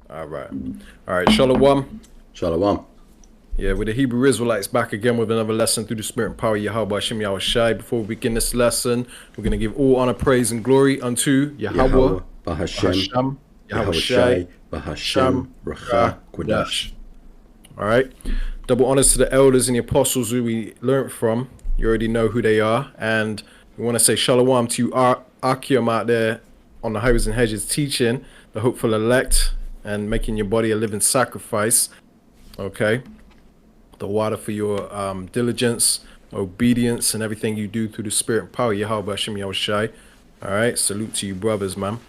All right. All right. Shalom. Shalom. Yeah, with the Hebrew Israelites back again with another lesson through the spirit and power of Yahweh Hashem Yahweh Shai. Before we begin this lesson, we're going to give all honor, praise, and glory unto Yahweh, Yahweh, Bahashem, Bahasham, Yahweh Yahweh Shai, Shai, Bahashem, Sham, Racha, Ra, Kodash. Kodash. All right. Double honors to the elders and the apostles who we learned from. You already know who they are. And we want to say shalom to you, Akim out there on the highways and hedges, teaching the hopeful elect and making your body a living sacrifice. Okay. The water for your diligence, obedience, and everything you do through the spirit and power. Yahweh Hashem Yahweh Shai. All right. Salute to you, brothers, man.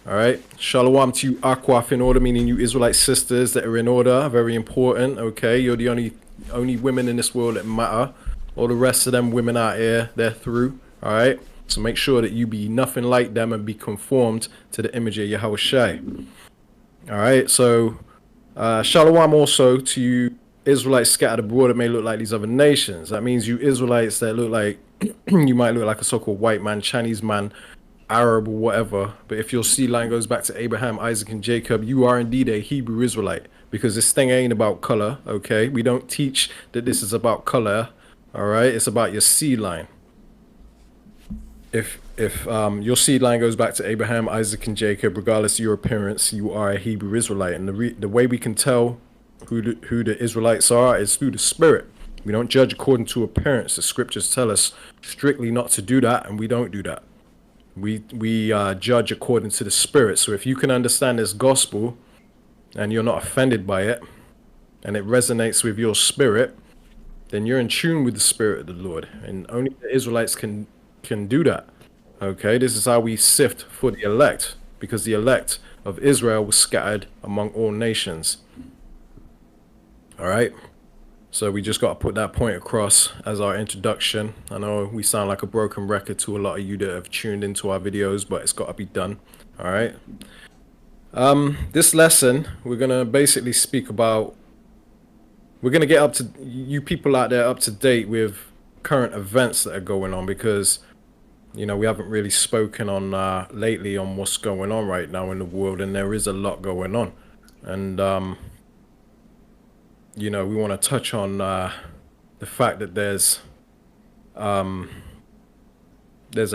All right. Shalom to you, Akwaf in order, meaning you Israelite sisters that are in order. Very important. Okay. You're the only women in this world that matter. All the rest of them women out here, they're through. All right. So make sure that you be nothing like them and be conformed to the image of Yahweh Shai. All right. So shalom also to you Israelites scattered abroad that may look like these other nations. That means you Israelites that look like you might look like a so-called white man, Chinese man, Arab or whatever. But if your seed line goes back to Abraham, Isaac, and Jacob, you are indeed a Hebrew Israelite. Because this thing ain't about color, okay? We don't teach that this is about color, all right? It's about your seed line. If your seed line goes back to Abraham, Isaac, and Jacob, regardless of your appearance, you are a Hebrew Israelite. And the way we can tell who the Israelites are is through the spirit. We don't judge according to appearance. The scriptures tell us strictly not to do that, and we don't do that. We judge according to the spirit. So if you can understand this gospel and you're not offended by it, and it resonates with your spirit, then you're in tune with the spirit of the Lord. And only the Israelites can do that. Okay, this is how we sift for the elect, because the elect of Israel was scattered among all nations. All right. So we just got to put that point across as our introduction. I know we sound like a broken record to a lot of you that have tuned into our videos, but it's got to be done. All right. This lesson, we're going to basically speak about, we're going to get up to you people out there up to date with current events that are going on, because, you know, we haven't really spoken on lately on what's going on right now in the world, and there is a lot going on. And, you know, we want to touch on the fact that there's a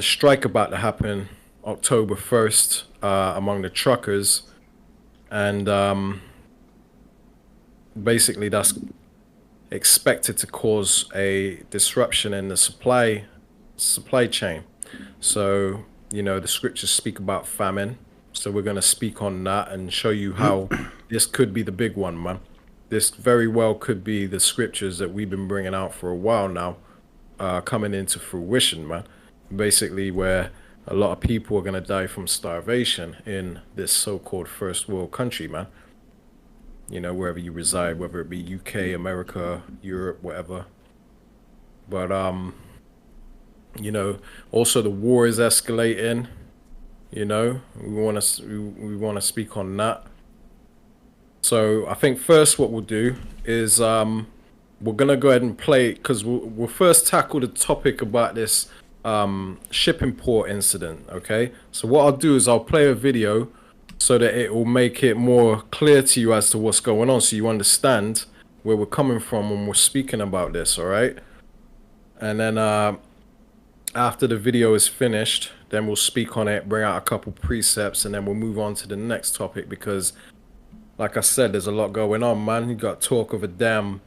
strike about to happen October 1st among the truckers, and basically that's expected to cause a disruption in the supply chain. So, you know, the scriptures speak about famine, so we're going to speak on that and show you how this could be the big one, man. This very well could be the scriptures that we've been bringing out for a while now, coming into fruition, man. Basically, where a lot of people are going to die from starvation in this so-called first world country, man. You know, wherever you reside, whether it be UK, America, Europe, whatever. But, you know, also the war is escalating. You know, we want to speak on that. So I think first what we'll do is we're going to go ahead and play, because we'll first tackle the topic about this shipping port incident, okay? So what I'll do is I'll play a video so that it will make it more clear to you as to what's going on, so you understand where we're coming from when we're speaking about this, all right? And then after the video is finished, then we'll speak on it, bring out a couple precepts, and then we'll move on to the next topic, because like I said, there's a lot going on, man. You got talk of a damn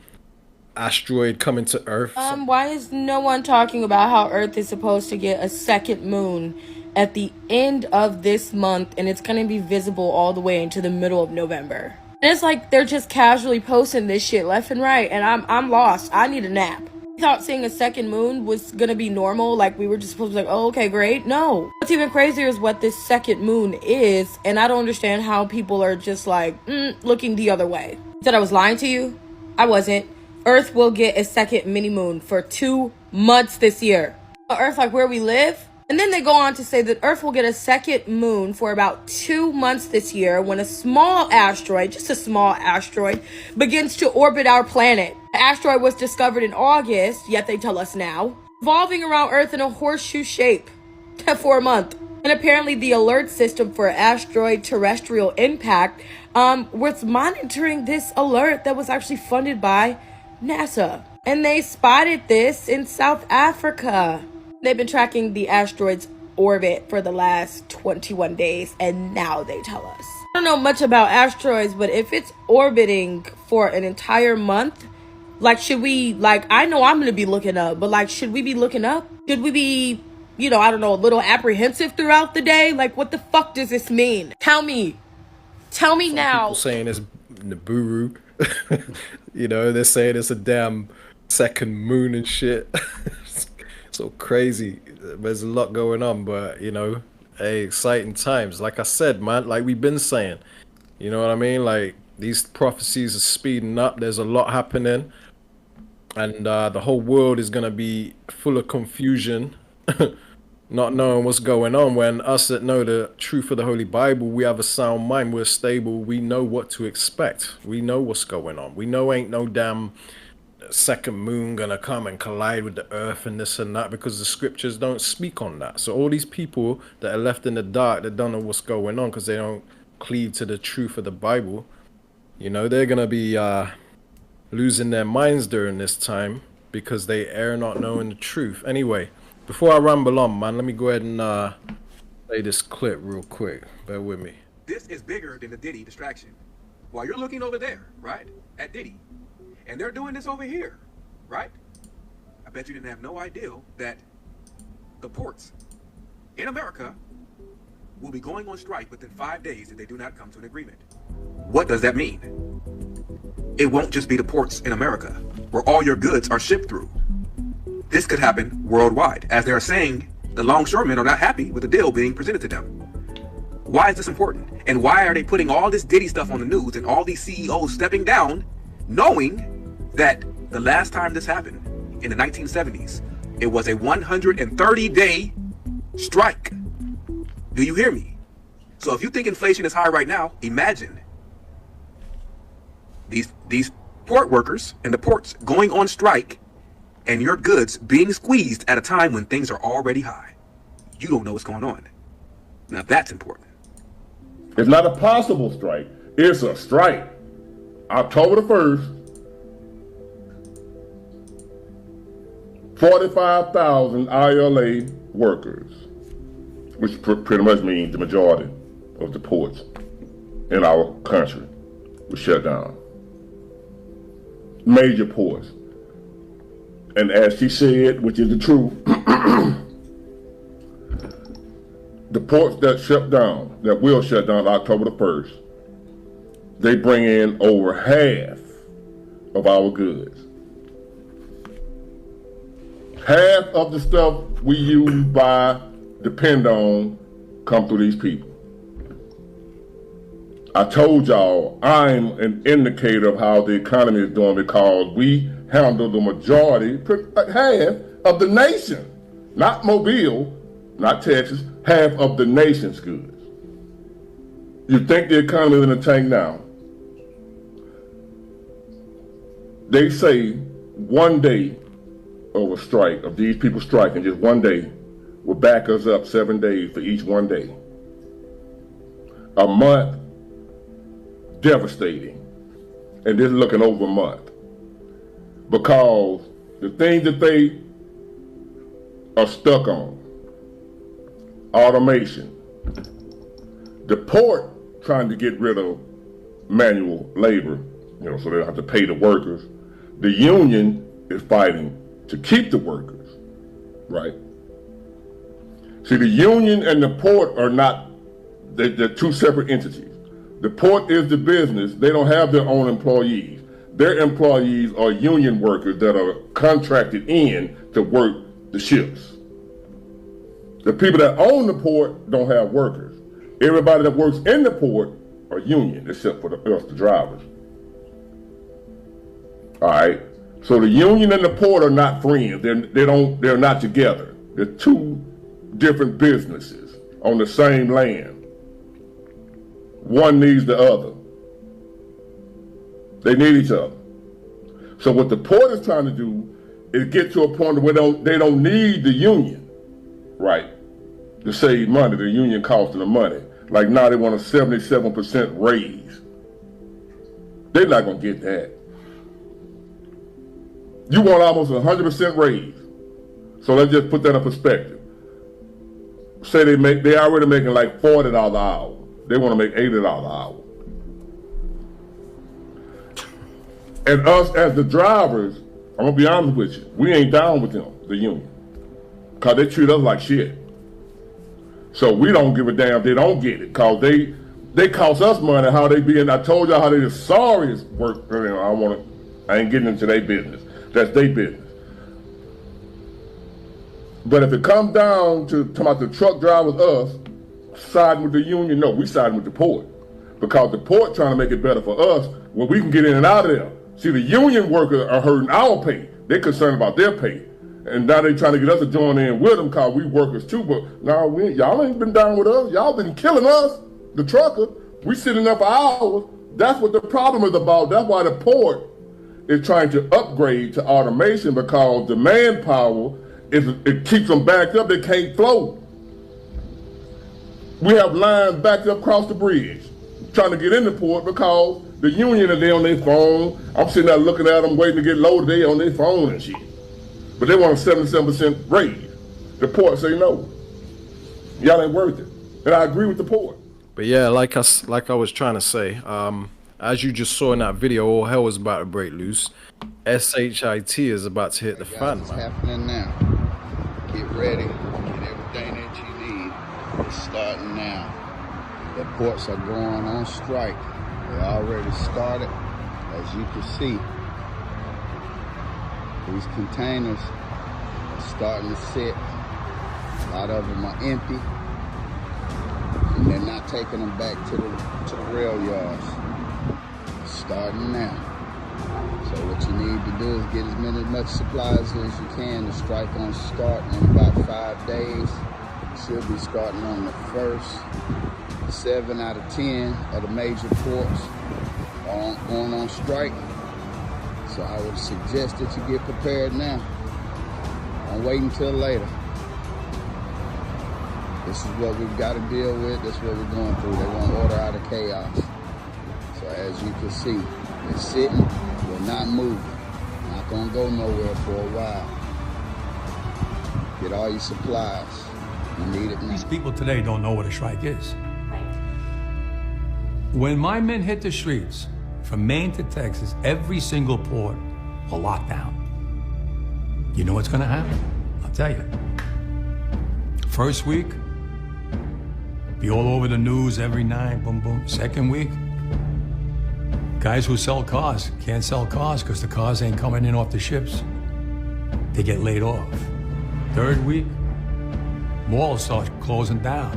asteroid coming to Earth. Why is no one talking about how Earth is supposed to get a second moon at the end of this month, and it's gonna be visible all the way into the middle of November? And it's like they're just casually posting this shit left and right, and I'm lost. I need a nap. I thought seeing a second moon was gonna be normal, like we were just supposed to be like, oh, okay, great. No. What's even crazier is what this second moon is, and I don't understand how people are just like, looking the other way. Said I was lying to you? I wasn't. Earth will get a second mini moon for 2 months this year. Earth, like where we live? And then they go on to say that Earth will get a second moon for about 2 months this year when a small asteroid, just a small asteroid, begins to orbit our planet. The asteroid was discovered in August, yet they tell us now, revolving around Earth in a horseshoe shape for a month. And apparently the alert system for asteroid terrestrial impact was monitoring this alert that was actually funded by NASA. And they spotted this in South Africa. They've been tracking the asteroid's orbit for the last 21 days, and now they tell us. I don't know much about asteroids, but if it's orbiting for an entire month, like, should we, like, I know I'm gonna be looking up, but, like, should we be looking up? Should we be, I don't know, a little apprehensive throughout the day? Like, what the fuck does this mean? Tell me now. People saying it's Nibiru. They're saying it's a damn second moon and shit. So crazy. There's a lot going on, but hey, exciting times. Like I said, man, like we've been saying, you know what I mean? Like these prophecies are speeding up. There's a lot happening, and the whole world is gonna be full of confusion, not knowing what's going on. When us that know the truth of the Holy Bible, we have a sound mind, we're stable, we know what to expect, we know what's going on. We know ain't no damn second moon gonna come and collide with the earth and this and that, because the scriptures don't speak on that. So all these people that are left in the dark, that don't know what's going on because they don't cleave to the truth of the Bible, they're gonna be losing their minds during this time because they are not knowing the truth. Anyway, before I ramble on, man, let me go ahead and play this clip real quick. Bear with me. This is bigger than the Diddy distraction. While you're looking over there, right, at Diddy, and they're doing this over here, right? I bet you didn't have no idea that the ports in America will be going on strike within 5 days if they do not come to an agreement. What does that mean? It won't just be the ports in America where all your goods are shipped through. This could happen worldwide. As they're saying, the longshoremen are not happy with the deal being presented to them. Why is this important? And why are they putting all this Diddy stuff on the news and all these CEOs stepping down, knowing that the last time this happened in the 1970s, it was a 130-day strike? Do you hear me? So if you think inflation is high right now, imagine these port workers and the ports going on strike and your goods being squeezed at a time when things are already high. You don't know what's going on. Now that's important. It's not a possible strike. It's a strike. October the 1st, 45,000 ILA workers, which pretty much means the majority of the ports in our country were shut down. Major ports. And as she said, which is the truth, the ports that shut down, that will shut down October the 1st, they bring in over half of our goods. Half of the stuff we use, buy, depend on, come through these people. I told y'all I'm an indicator of how the economy is doing because we handle the majority, half of the nation, not Mobile, not Texas, half of the nation's goods. You think the economy is in a tank now? They say one day of a strike, of these people striking, just one day, will back us up 7 days for each one day. A month, devastating. And this is looking over a month. Because the things that they are stuck on, automation, the port trying to get rid of manual labor, so they don't have to pay the workers. The union is fighting to keep the workers, right? See, the union and the port are not, they're two separate entities. The port is the business. They don't have their own employees. Their employees are union workers that are contracted in to work the ships. The people that own the port don't have workers. Everybody that works in the port are union, except for us, the drivers. All right. So the union and the port are not friends. They're not together. They're two different businesses on the same land. One needs the other. They need each other. So what the port is trying to do is get to a point where they don't need the union, right? to save money, the union costing them money. Like now they want a 77% raise. They're not gonna get that. You want almost 100% raise. So let's just put that in perspective. Say they already making like $40 an hour. They want to make $80 an hour. And us as the drivers, I'm gonna be honest with you, we ain't down with them, the union, cause they treat us like shit. So we don't give a damn if they don't get it, cause they cost us money. How they being? I told y'all how they the sorriest work. I ain't getting into their business. That's their business. But if it comes down to talking about the truck drivers, us siding with the union, no, we siding with the port, because the port trying to make it better for us when we can get in and out of there. See, the union workers are hurting our pay. They're concerned about their pay. And now they trying to get us to join in with them because we workers too. But now y'all ain't been down with us. Y'all been killing us, the trucker. We sitting up for hours. That's what the problem is about. That's why the port is trying to upgrade to automation, because the manpower, it keeps them backed up. They can't flow. We have lines backed up across the bridge trying to get in the port because the union is there on their phone. I'm sitting there looking at them waiting to get loaded. They on their phone and shit. But they want a 77% raise. The port say no. Y'all ain't worth it. And I agree with the port. But yeah, like I was trying to say, as you just saw in that video, all hell is about to break loose. SHIT is about to hit the fan, It's man. happening now. Get ready. Get everything that you need. It's starting now. The ports are going on strike. They already started, as you can see. These containers are starting to sit. A lot of them are empty, and they're not taking them back to the rail yards. It's starting now. So what you need to do is get as much supplies as you can. The strike gonna start in about 5 days. Should be starting on the 1st. 7 out of 10 of the major ports are going on strike. So I would suggest that you get prepared now. Don't wait until later. This is what we've got to deal with. This is what we're going through. They want order out of chaos. So as you can see, they're sitting, they're not moving. Not gonna go nowhere for a while. Get all your supplies. You need it now. These people today don't know what a strike is. When my men hit the streets, from Maine to Texas, every single port will lock down. You know what's gonna happen? I'll tell you. First week, be all over the news every night, boom, boom. Second week, guys who sell cars can't sell cars because the cars ain't coming in off the ships. They get laid off. Third week, malls start closing down.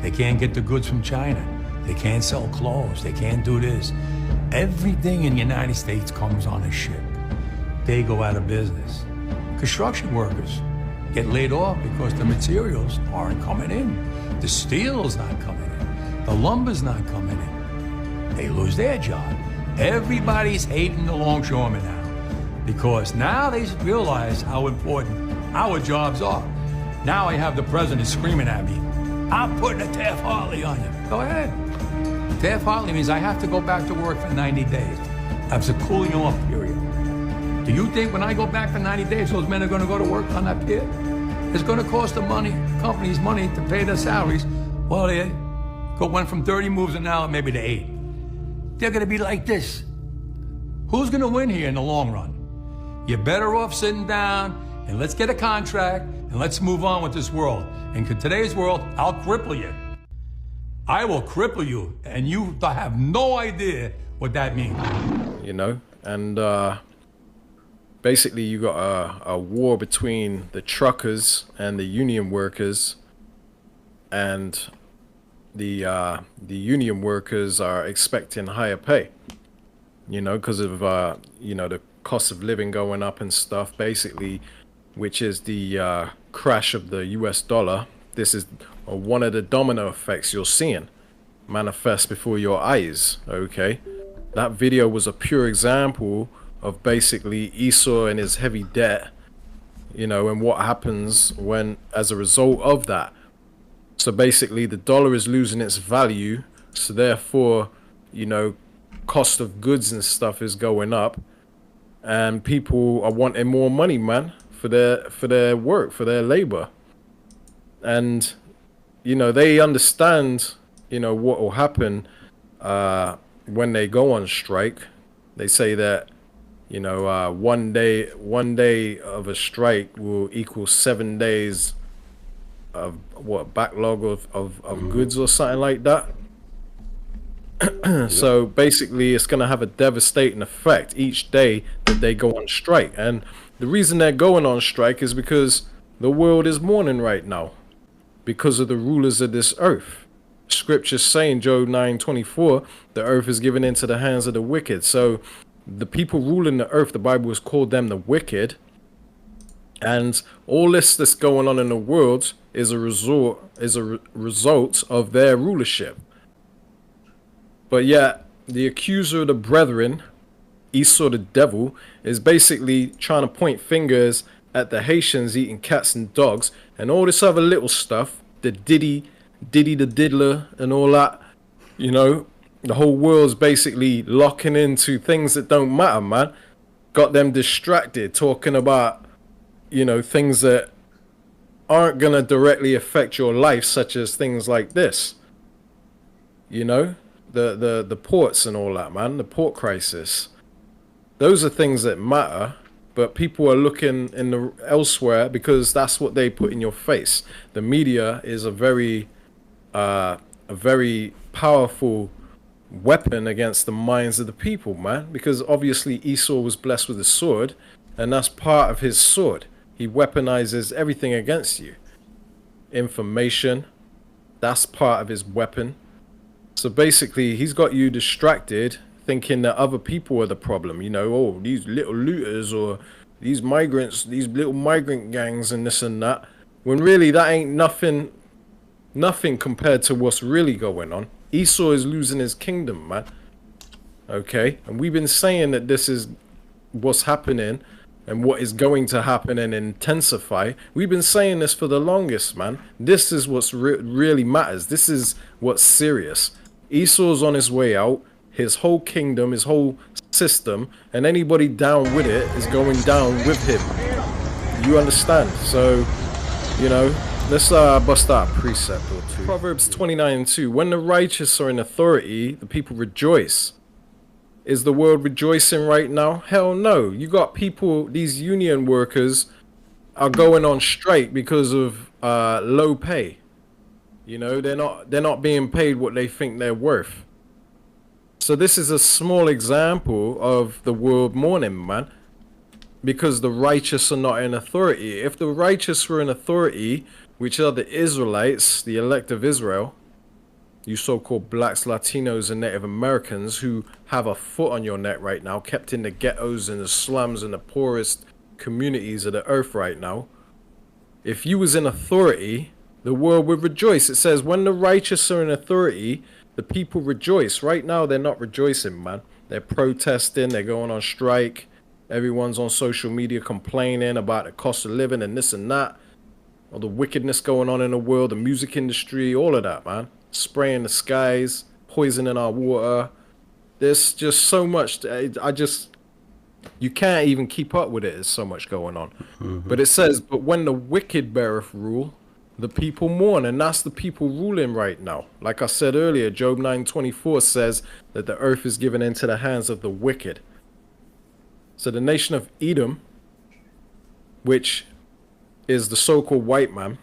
They can't get the goods from China. They can't sell clothes. They can't do this. Everything in the United States comes on a ship. They go out of business. Construction workers get laid off because the materials aren't coming in. The steel's not coming in. The lumber's not coming in. They lose their job. Everybody's hating the longshoremen now because now they realize how important our jobs are. Now I have the president screaming at me, I'm putting a Taft-Hartley on you. Go ahead. Taft-Hartley means I have to go back to work for 90 days. That's a cooling off period. Do you think when I go back for 90 days, those men are going to go to work on that pier? It's going to cost the companies money to pay their salaries. Well, they went from 30 moves an hour maybe to 8. They're going to be like this. Who's going to win here in the long run? You're better off sitting down and let's get a contract and let's move on with this world. And in today's world, I'll cripple you. I will cripple you, and you have no idea what that means. You know, and basically you got a war between the truckers and the union workers, and the union workers are expecting higher pay, you know, because of you know, the cost of living going up and stuff, basically, which is the crash of the US dollar. This is one of the domino effects you're seeing manifest before your eyes. Okay, that video was a pure example of basically Esau and his heavy debt, you know, and what happens when, as a result of that, So basically, the dollar is losing its value. So therefore, you know, cost of goods and stuff is going up, and people are wanting more money, man, for their work, for their labor. And you know, they understand, you know, what will happen when they go on strike. They say that, you know, one day of a strike will equal 7 days of what backlog of goods or something like that. So basically, it's going to have a devastating effect each day that they go on strike. And the reason they're going on strike is because the world is mourning right now because of the rulers of this earth. Scriptures say in Job 9:24, the earth is given into the hands of the wicked. So the people ruling the earth, the Bible has called them the wicked. And all this that's going on in the world is a result of their rulership. But yet, the accuser of the brethren, Esau the devil, is basically trying to point fingers at the Haitians eating cats and dogs and all this other little stuff, the Diddy the diddler and all that. You know, the whole world's basically locking into things that don't matter, man. Got them distracted talking about, you know, things that aren't going to directly affect your life, such as things like this. You know, the ports and all that, man, the port crisis. Those are things that matter, but people are looking in the elsewhere because that's what they put in your face. The media is a very powerful weapon against the minds of the people, man, because obviously Esau was blessed with a sword, and that's part of his sword. He weaponizes everything against you. Information, that's part of his weapon. So basically, he's got you distracted, thinking that other people are the problem. You know, oh, these little looters or these migrants, these little migrant gangs and this and that. When really that ain't nothing compared to what's really going on. Esau is losing his kingdom, man. Okay? And we've been saying that this is what's happening and what is going to happen and intensify. We've been saying this for the longest, man. This is what's really matters. This is what's serious. Esau's on his way out. His whole kingdom, his whole system, and anybody down with it is going down with him. You understand? So, you know, let's bust out a precept or two. Proverbs 29:2. When the righteous are in authority, the people rejoice. Is the world rejoicing right now? Hell no. You got people, these union workers are going on strike because of low pay. You know, they're not being paid what they think they're worth. So this is a small example of the world mourning, man, because the righteous are not in authority. If the righteous were in authority, which are the Israelites, the elect of Israel, you so-called blacks, Latinos, and Native Americans who have a foot on your neck right now, kept in the ghettos and the slums and the poorest communities of the earth right now. If you was in authority, the world would rejoice. It says, when the righteous are in authority, the people rejoice. Right now, they're not rejoicing, man. They're protesting. They're going on strike. Everyone's on social media complaining about the cost of living and this and that. All the wickedness going on in the world, the music industry, all of that, man. Spraying the skies, poisoning our water. There's just so much. You can't even keep up with it. There's so much going on. But it says, but when the wicked beareth rule, the people mourn, and that's the people ruling right now. Like I said earlier, Job 9:24 says that the earth is given into the hands of the wicked. So the nation of Edom, which is the so-called white man,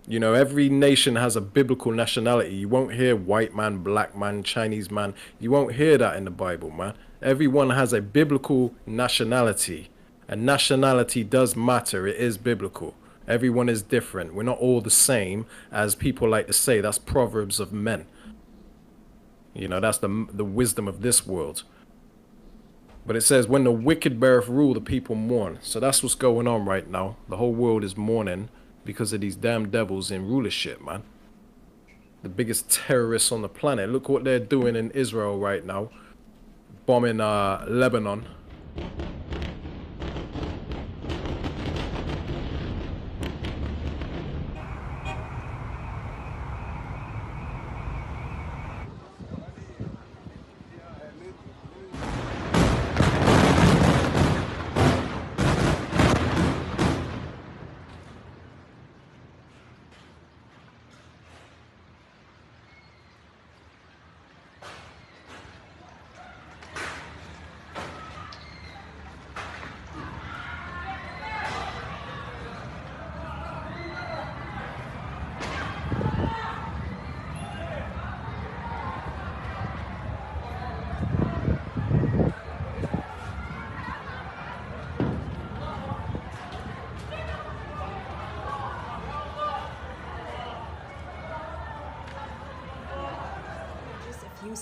you know, every nation has a biblical nationality. You won't hear white man, black man, Chinese man. You won't hear that in the Bible, man. Everyone has a biblical nationality, and nationality does matter. It is biblical. Everyone is different. We're not all the same, as people like to say. That's proverbs of men. You know, that's the wisdom of this world. But it says, when the wicked beareth rule, the people mourn. So that's what's going on right now. The whole world is mourning because of these damn devils in rulership, man. The biggest terrorists on the planet. Look what they're doing in Israel right now. Bombing Lebanon.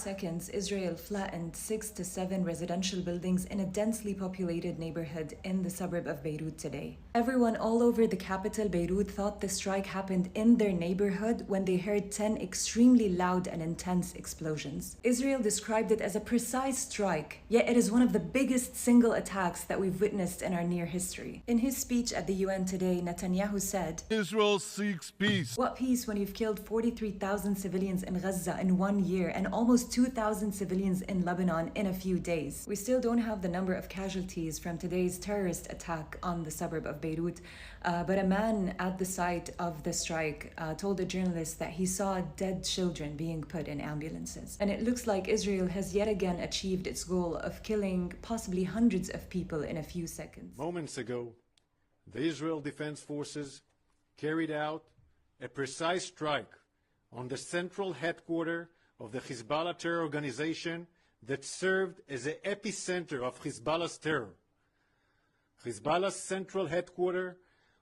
seconds, Israel flattened 6 to 7 residential buildings in a densely populated neighborhood in the suburb of Beirut today. Everyone all over the capital, Beirut, thought the strike happened in their neighborhood when they heard 10 extremely loud and intense explosions. Israel described it as a precise strike, yet it is one of the biggest single attacks that we've witnessed in our near history. In his speech at the UN today, Netanyahu said, Israel seeks peace. "What peace when you've killed 43,000 civilians in Gaza in 1 year and almost 2,000 civilians in Lebanon in a few days? We still don't have the number of casualties from today's terrorist attack on the suburb of Beirut, but a man at the site of the strike told a journalist that he saw dead children being put in ambulances. And it looks like Israel has yet again achieved its goal of killing possibly hundreds of people in a few seconds." Moments ago, the Israel Defense Forces carried out a precise strike on the central headquarters of the Hezbollah terror organization that served as the epicenter of Hezbollah's terror. Hezbollah's central headquarters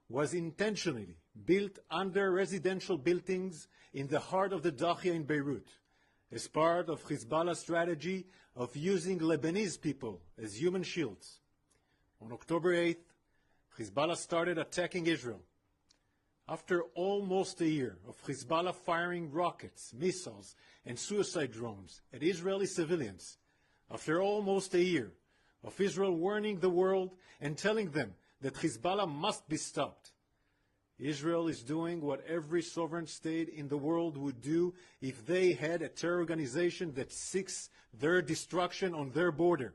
was intentionally built under residential buildings in the heart of the Dakhia in Beirut, as part of Hezbollah's strategy of using Lebanese people as human shields. On October 8th, Hezbollah started attacking Israel. After almost a year of Hezbollah firing rockets, missiles, and suicide drones at Israeli civilians, after almost a year of Israel warning the world and telling them that Hezbollah must be stopped, Israel is doing what every sovereign state in the world would do if they had a terror organization that seeks their destruction on their border,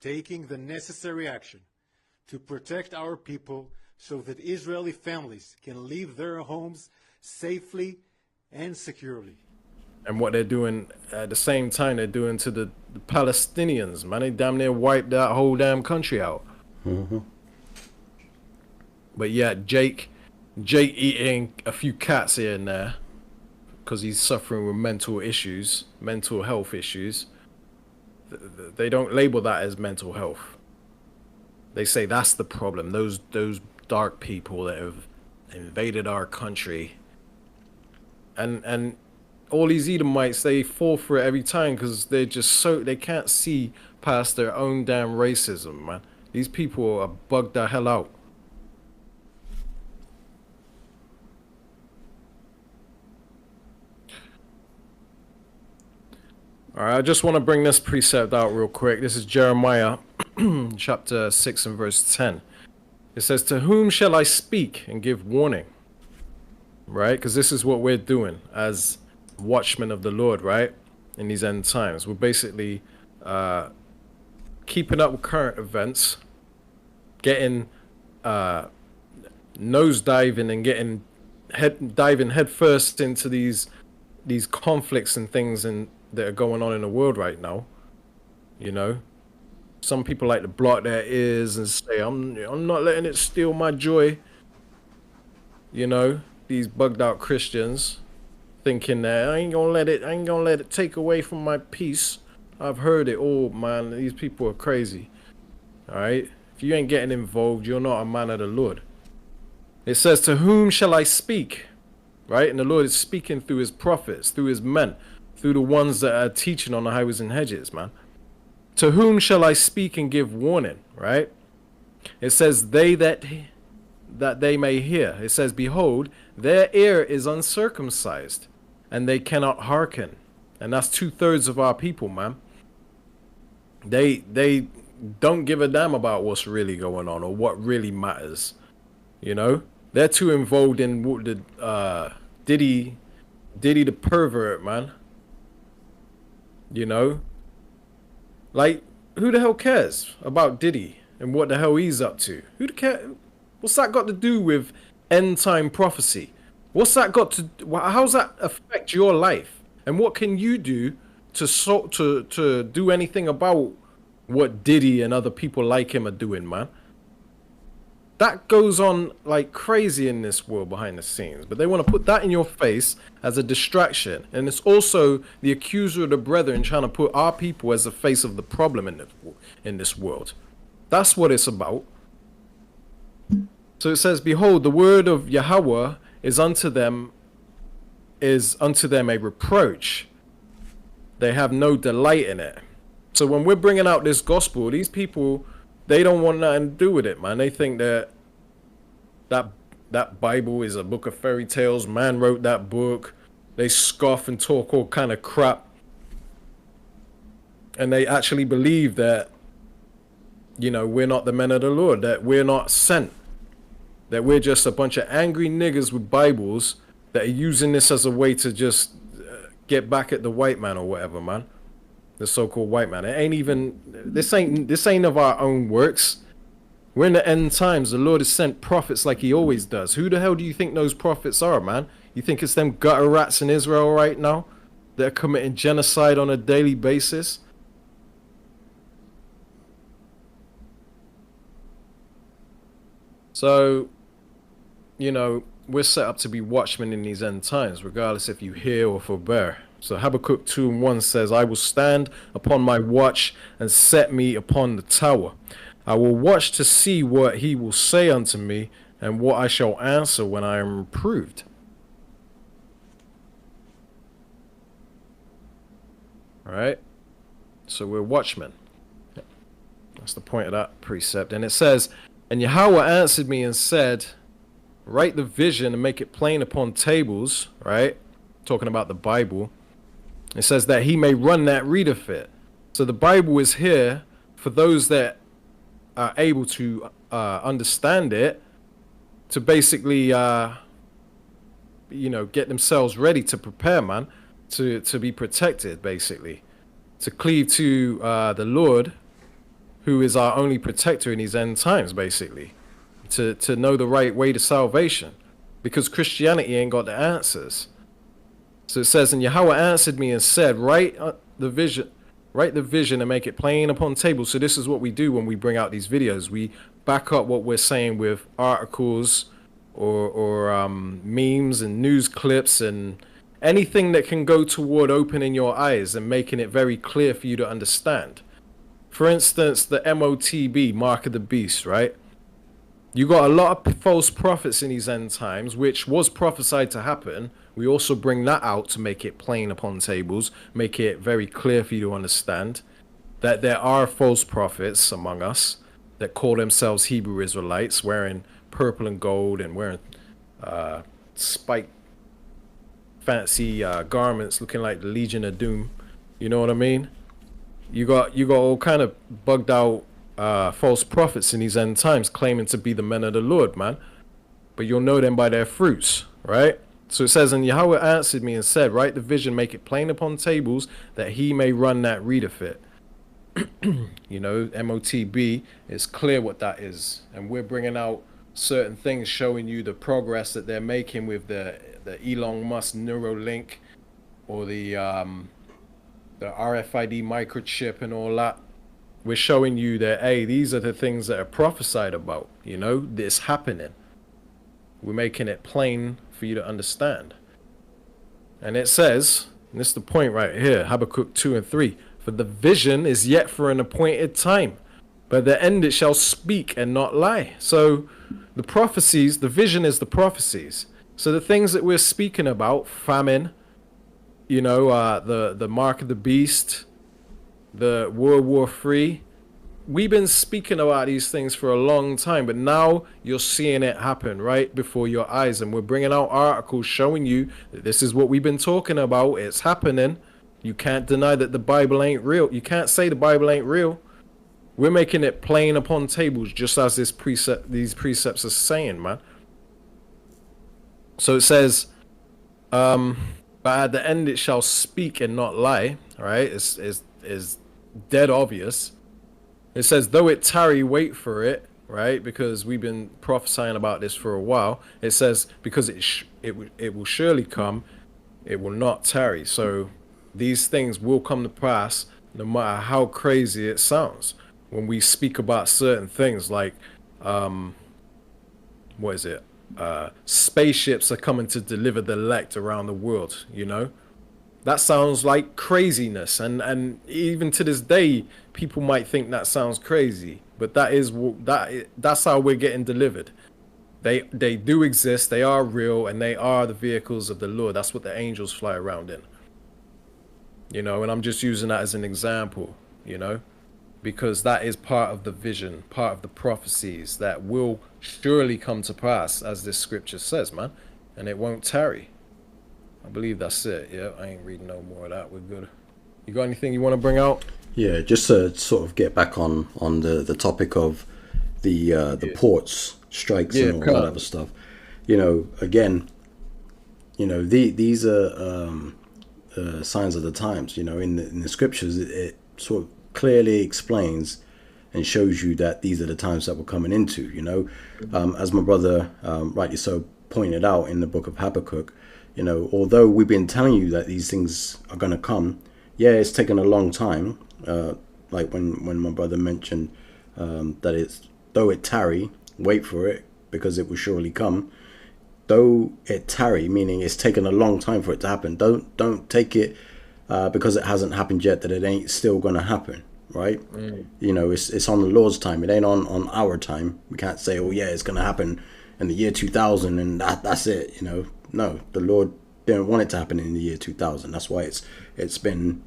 taking the necessary action to protect our people so that Israeli families can leave their homes safely and securely. And what they're doing at the same time, they're doing to the Palestinians, man. They damn near wiped that whole damn country out. But yeah, Jake eating a few cats here and there because he's suffering with mental issues, mental health issues. They don't label that as mental health. They say that's the problem. Those dark people that have invaded our country, and all these Edomites, they fall for it every time because they're just they can't see past their own damn racism, man. These people are bugged the hell out. All right, I just want to bring this precept out real quick. This is Jeremiah chapter 6 and verse 10. It says, "To whom shall I speak and give warning?" Right? Because this is what we're doing as watchmen of the Lord, right? In these end times. We're basically keeping up with current events, getting nosediving and diving headfirst into these conflicts and things that are going on in the world right now. You know, some people like to block their ears and say, I'm not letting it steal my joy. You know, these bugged out Christians thinking that I ain't gonna let it take away from my peace. I've heard it all, man. These people are crazy. All right, if you ain't getting involved, you're not a man of the Lord. It says, "To whom shall I speak?" Right? And the Lord is speaking through his prophets, through his men, through the ones that are teaching on the highways and hedges, man. "To whom shall I speak and give warning?" Right? It says, "They that they may hear." It says, "Behold, their ear is uncircumcised, and they cannot hearken." And that's 2/3 of our people, man. They don't give a damn about what's really going on or what really matters. You know, they're too involved in what the Diddy the pervert, man. You know, like, who the hell cares about Diddy and what the hell he's up to? Who the care? What's that got to do with end time prophecy? What's that got to? How's that affect your life? And what can you do to do anything about what Diddy and other people like him are doing, man? That goes on like crazy in this world behind the scenes, but they want to put that in your face as a distraction. And it's also the accuser of the brethren trying to put our people as the face of the problem in this world. That's what it's about. So it says, "Behold, the word of Yahweh is unto them a reproach." they have no delight in it. So when we're bringing out this gospel, these people, they don't want nothing to do with it, man. They think that Bible is a book of fairy tales. Man wrote that book. They scoff and talk all kind of crap. And they actually believe that, you know, we're not the men of the Lord, that we're not sent, that we're just a bunch of angry niggas with Bibles that are using this as a way to just get back at the white man or whatever, man. The so-called white man. It ain't even, this ain't of our own works. We're in the end times. The Lord has sent prophets like he always does. Who the hell do you think those prophets are, man? You think it's them gutter rats in Israel right now that are committing genocide on a daily basis? So, you know, we're set up to be watchmen in these end times, regardless if you hear or forbear. So Habakkuk 2:1 says, I will stand upon my watch and set me upon the tower. I will watch to see what he will say unto me and what I shall answer when I am reproved. All right. So we're watchmen. That's the point of that precept. And it says, and Yahweh answered me and said, write the vision and make it plain upon tables, right? Talking about the Bible. It says that he may run that readeth it. So the Bible is here for those that are able to understand it, to basically, you know, get themselves ready to prepare, man, to be protected, basically. To cleave to the Lord, who is our only protector in these end times, basically. To know the right way to salvation. Because Christianity ain't got the answers. So it says, and Yahweh answered me and said, write the vision and make it plain upon tables. So this is what we do when we bring out these videos. We back up what we're saying with articles or memes and news clips and anything that can go toward opening your eyes and making it very clear for you to understand. For instance, the MOTB, Mark of the Beast, right? You got a lot of false prophets in these end times, which was prophesied to happen. We also bring that out to make it plain upon tables, make it very clear for you to understand that there are false prophets among us that call themselves Hebrew Israelites, wearing purple and gold and wearing spiked fancy garments looking like the Legion of Doom. You know what I mean? You got all kind of bugged out false prophets in these end times claiming to be the men of the Lord, man. But you'll know them by their fruits, right? So it says, and Yahweh answered me and said, write the vision, make it plain upon tables, that he may run that readeth it. You know, MOTB, it's clear what that is. And we're bringing out certain things showing you the progress that they're making with the Elon Musk Neuralink or the RFID microchip and all that. We're showing you that, hey, these are the things that are prophesied about. You know, this happening. We're making it plain for you to understand. And it says, and this is the point right here, Habakkuk 2 and 3, for the vision is yet for an appointed time, but at the end it shall speak and not lie. So the prophecies, the vision is the prophecies. So the things that we're speaking about, famine, you know, the mark of the beast, the World War III, we've been speaking about these things for a long time, but now you're seeing it happen right before your eyes. And we're bringing out articles showing you that this is what we've been talking about. It's happening. You can't deny that the Bible ain't real. You can't say the Bible ain't real. We're making it plain upon tables, just as these precepts are saying, man. So it says, but at the end it shall speak and not lie, right? It's dead obvious. It says, though it tarry, wait for it, right? Because we've been prophesying about this for a while. It says, because it will surely come, it will not tarry. So these things will come to pass no matter how crazy it sounds. When we speak about certain things like, what is it? Spaceships are coming to deliver the elect around the world, you know? That sounds like craziness, and even to this day, people might think that sounds crazy, but that's how we're getting delivered. They do exist, they are real, and they are the vehicles of the Lord. That's what the angels fly around in. you know, and I'm just using that as an example, you know, because that is part of the vision, part of the prophecies that will surely come to pass, as this scripture says, man, and it won't tarry. I believe that's it. Yeah, I ain't reading no more of that. We're good. You got anything you want to bring out? Yeah, just to sort of get back on the topic of the ports strikes Yeah, and all that cut. other stuff. You know, again, you know, these are signs of the times. You know, in the scriptures, it sort of clearly explains and shows you that these are the times that we're coming into. You know, as my brother rightly so pointed out in the book of Habakkuk, you know, although we've been telling you that these things are going to come, yeah, it's taken a long time. Like when my brother mentioned that it's though it tarry, wait for it because it will surely come. Though it tarry, meaning it's taken a long time for it to happen. Don't take it because it hasn't happened yet that it ain't still gonna happen, right? You know, it's on the Lord's time. It ain't on our time. We can't say, oh yeah, it's gonna happen in the year 2000 and that's it. You know, no, the Lord didn't want it to happen in the year 2000. That's why it's been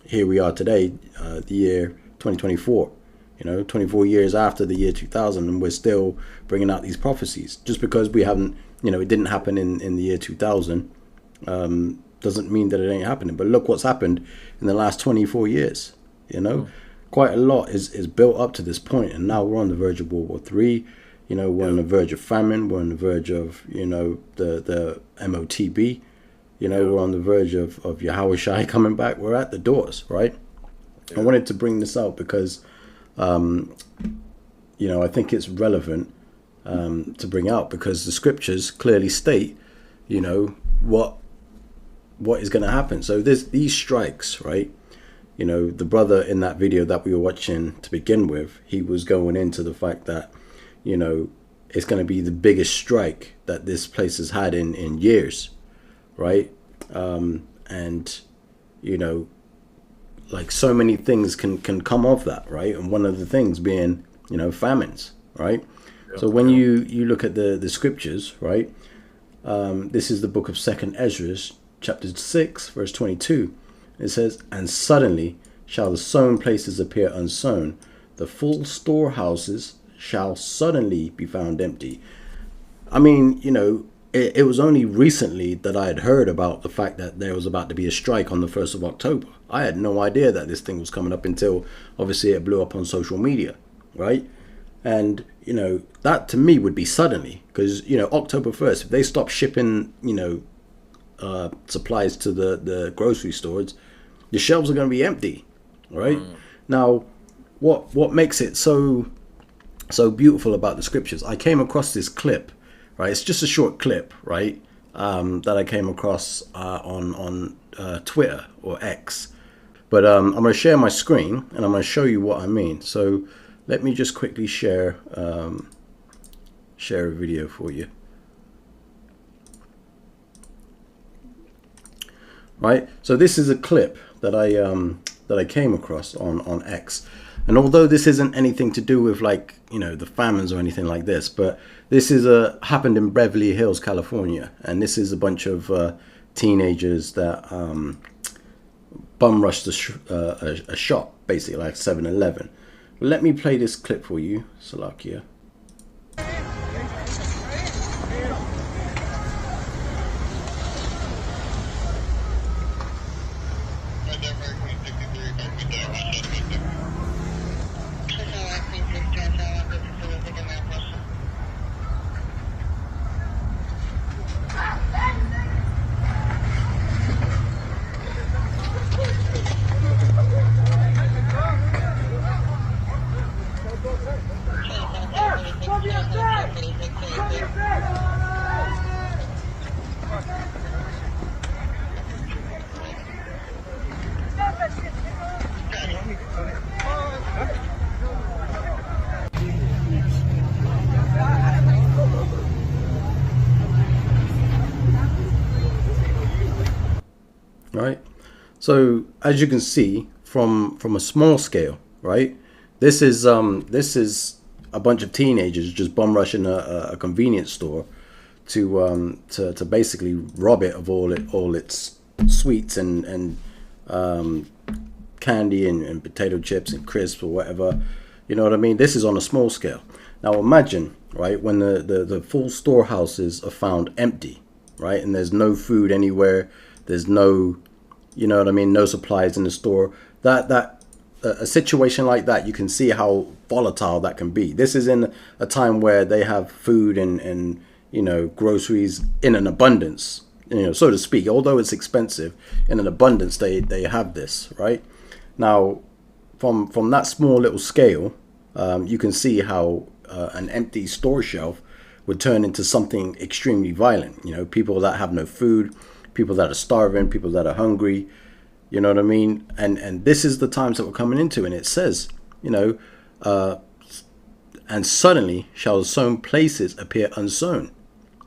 here we are today, the year 2024. You know, 24 years after the year 2000, and we're still bringing out these prophecies. Just because we haven't, you know, it didn't happen in the year 2000, doesn't mean that it ain't happening. But look what's happened in the last 24 years. You know, quite a lot is built up to this point, and now we're on the verge of World War III. You know, we're on the verge of famine. We're on the verge of, you know, the MOTB. You know, we're on the verge of Yahushua coming back. We're at the doors, right? I wanted to bring this out because you know, I think it's relevant to bring out because the scriptures clearly state, you know, what is going to happen. So there's these strikes, right? You know, the brother in that video that we were watching to begin with, he was going into the fact that, you know, it's going to be the biggest strike that this place has had in years, right? And, you know, like so many things can come of that, right? And one of the things being, you know, famines, right? So when you look at the scriptures, right? This is the book of 2nd Ezra, chapter 6, verse 22. It says, and suddenly shall the sown places appear unsown. The full storehouses shall suddenly be found empty. I mean, you know, it was only recently that I had heard about the fact that there was about to be a strike on the 1st of October. I had no idea that this thing was coming up until obviously it blew up on social media, right? And, you know, that to me would be suddenly because, you know, October 1st, if they stop shipping, you know, supplies to the grocery stores, the shelves are going to be empty, right? Now, what makes it so beautiful about the scriptures, I came across this clip, right? It's just a short clip, right? That I came across on Twitter or X. But I'm going to share my screen and I'm going to show you what I mean. So let me just quickly share a video for you. Right? So this is a clip that I came across on X. And although this isn't anything to do with like, you know, the famines or anything like this, but this is happened in Beverly Hills, California. And this is a bunch of teenagers that bum rushed a shop, basically like 7-Eleven. Let me play this clip for you, Salakia. Right, so as you can see from a small scale, right, this is a bunch of teenagers just bum rushing a convenience store to basically rob it of all its sweets and candy and potato chips and crisps or whatever. You know what I mean? This is on a small scale. Now imagine, right, when the full storehouses are found empty, right, and there's no food anywhere, there's no, you know what I mean, no supplies in the store. That a situation like that, you can see how volatile that can be. This is in a time where they have food and you know, groceries in an abundance, you know, so to speak. Although it's expensive, in an abundance, they have this, right? Now, from that small little scale, you can see how an empty store shelf would turn into something extremely violent. You know, people that have no food, people that are starving, people that are hungry. You know what I mean? And this is the times that we're coming into, and it says, you know, and suddenly shall the sown places appear unsown,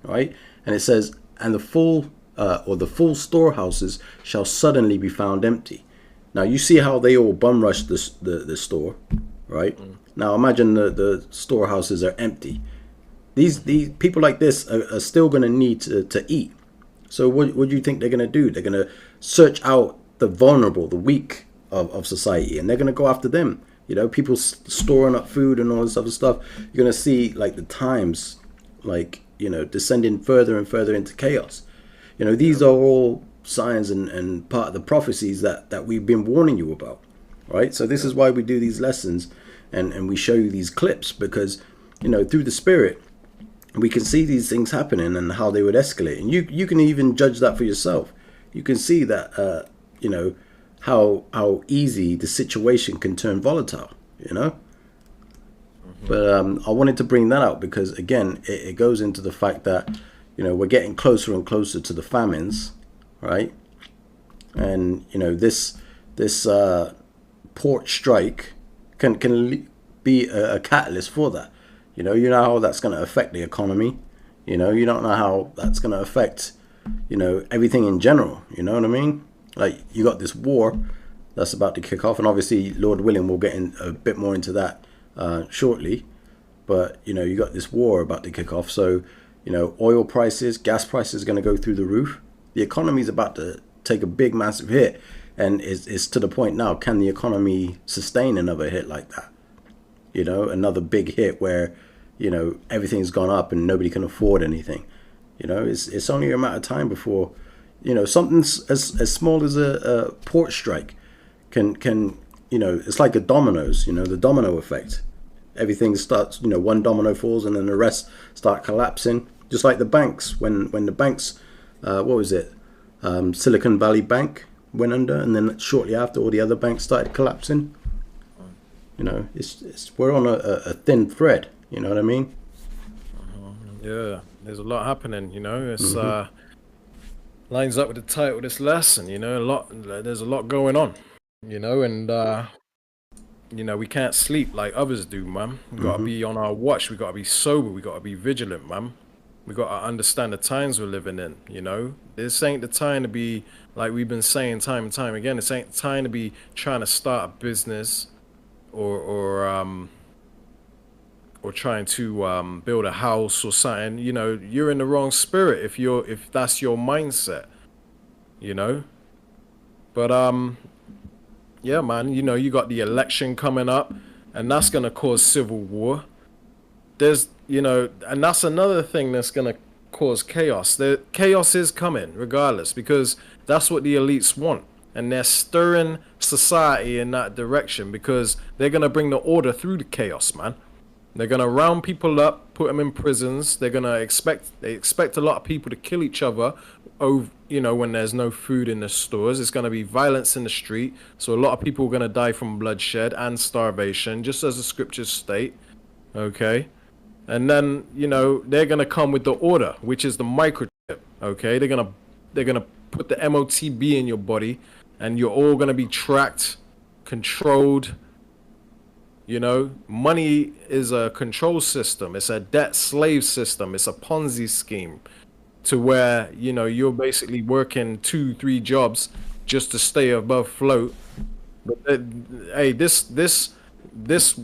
right? And it says, and the full storehouses shall suddenly be found empty. Now you see how they all bum rush the store, right? Now imagine the storehouses are empty. These people like this are still going to need to eat. So what do you think they're going to do? They're going to search out the vulnerable, the weak of society, and they're going to go after them. You know, people storing up food and all this other stuff. You're going to see like the times, like, you know, descending further and further into chaos. You know, these are all signs and part of the prophecies that we've been warning you about, right? So this is why we do these lessons and we show you these clips, because, you know, through the Spirit, we can see these things happening and how they would escalate. And you can even judge that for yourself. You can see that, you know, how easy the situation can turn volatile, you know? But I wanted to bring that out because, again, it goes into the fact that, you know, we're getting closer and closer to the famines, right? And, you know, this port strike can be a catalyst for that. You know how that's going to affect the economy. You know, you don't know how that's going to affect, you know, everything in general. You know what I mean? Like, you got this war that's about to kick off, and obviously, Lord willing, we'll get in a bit more into that shortly. But, you know, you got this war about to kick off. So, you know, oil prices, gas prices are going to go through the roof. The economy is about to take a big, massive hit. And it's to the point now, can the economy sustain another hit like that? You know, another big hit where, you know, everything's gone up and nobody can afford anything. You know, it's only a matter of time before, you know, something as small as a port strike can, you know, it's like a dominoes, you know, the domino effect. Everything starts, you know, one domino falls and then the rest start collapsing. Just like the banks, when the banks, what was it? Silicon Valley Bank went under, and then shortly after, all the other banks started collapsing. You know, we're on a thin thread. You know what I mean? Yeah, there's a lot happening. You know, it's lines up with the title of this lesson. You know, there's a lot going on. You know, and you know, we can't sleep like others do, man. We gotta be on our watch. We gotta be sober. We gotta be vigilant, man. We gotta understand the times we're living in. You know, this ain't the time to be, like we've been saying time and time again. This ain't the time to be trying to start a business or trying to build a house or something. You know, you're in the wrong spirit if that's your mindset. You know, but yeah, man. You know, you got the election coming up, and that's gonna cause civil war. You know, and that's another thing that's gonna cause chaos. The chaos is coming regardless, because that's what the elites want, and they're stirring society in that direction because they're gonna bring the order through the chaos, man. They're gonna round people up, put them in prisons. They expect a lot of people to kill each other over, you know, when there's no food in the stores. It's gonna be violence in the street. So a lot of people are gonna die from bloodshed and starvation, just as the scriptures state. Okay. And then, you know, they're gonna come with the order, which is the microchip. Okay, they're gonna put the MOTB in your body, and you're all gonna be tracked, controlled. You know, money is a control system. It's a debt slave system. It's a Ponzi scheme, to where, you know, you're basically working 2-3 jobs just to stay above float. But hey, this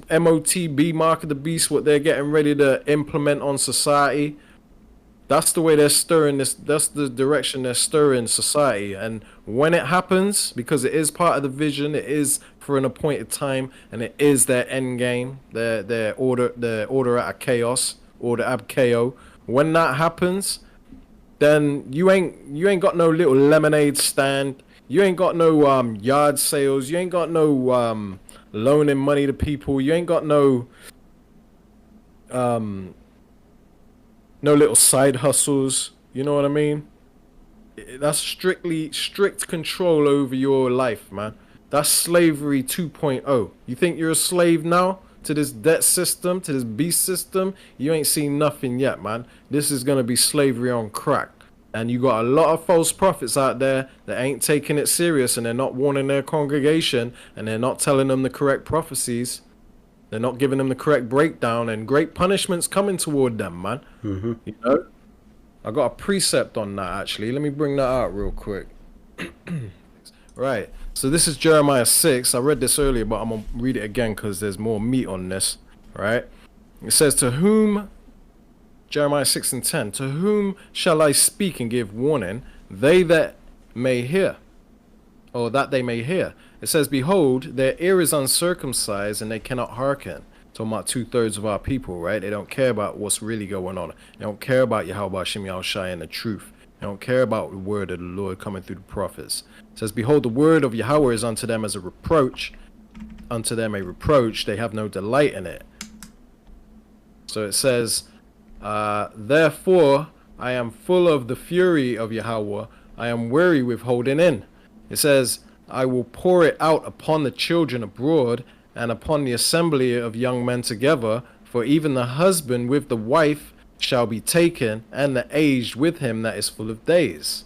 MOTB, mark of the beast, what they're getting ready to implement on society, That's the way they're stirring this. That's the direction they're stirring society. And when it happens, because it is part of the vision, it is for an appointed time, and it is their end game, their order out of chaos, order ab KO. When that happens, then you ain't got no little lemonade stand. You ain't got no yard sales. You ain't got no loaning money to people. You ain't got no little side hustles. You know what I mean? That's strict control over your life, man. That's slavery 2.0. You think you're a slave now to this debt system, to this beast system? You ain't seen nothing yet, man. This is gonna be slavery on crack. And you got a lot of false prophets out there that ain't taking it serious, and they're not warning their congregation, and they're not telling them the correct prophecies. They're not giving them the correct breakdown, and great punishments coming toward them, man. You know? I got a precept on that, actually. Let me bring that out real quick. Right. So this is Jeremiah 6. I read this earlier, but I'm going to read it again because there's more meat on this. Right? It says, to whom, Jeremiah 6 and 10, to whom shall I speak and give warning? They that may hear, or that they may hear. It says, behold, their ear is uncircumcised and they cannot hearken. Talking about 2/3 of our people, right? They don't care about what's really going on. They don't care about Yahweh Shem Yahushai and the truth. They don't care about the word of the Lord coming through the prophets. It says, behold, the word of Yahweh is unto them as a reproach. Unto them a reproach. They have no delight in it. So it says, therefore, I am full of the fury of Yahweh. I am weary with holding in. It says, I will pour it out upon the children abroad, and upon the assembly of young men together, for even the husband with the wife shall be taken, and the aged with him that is full of days.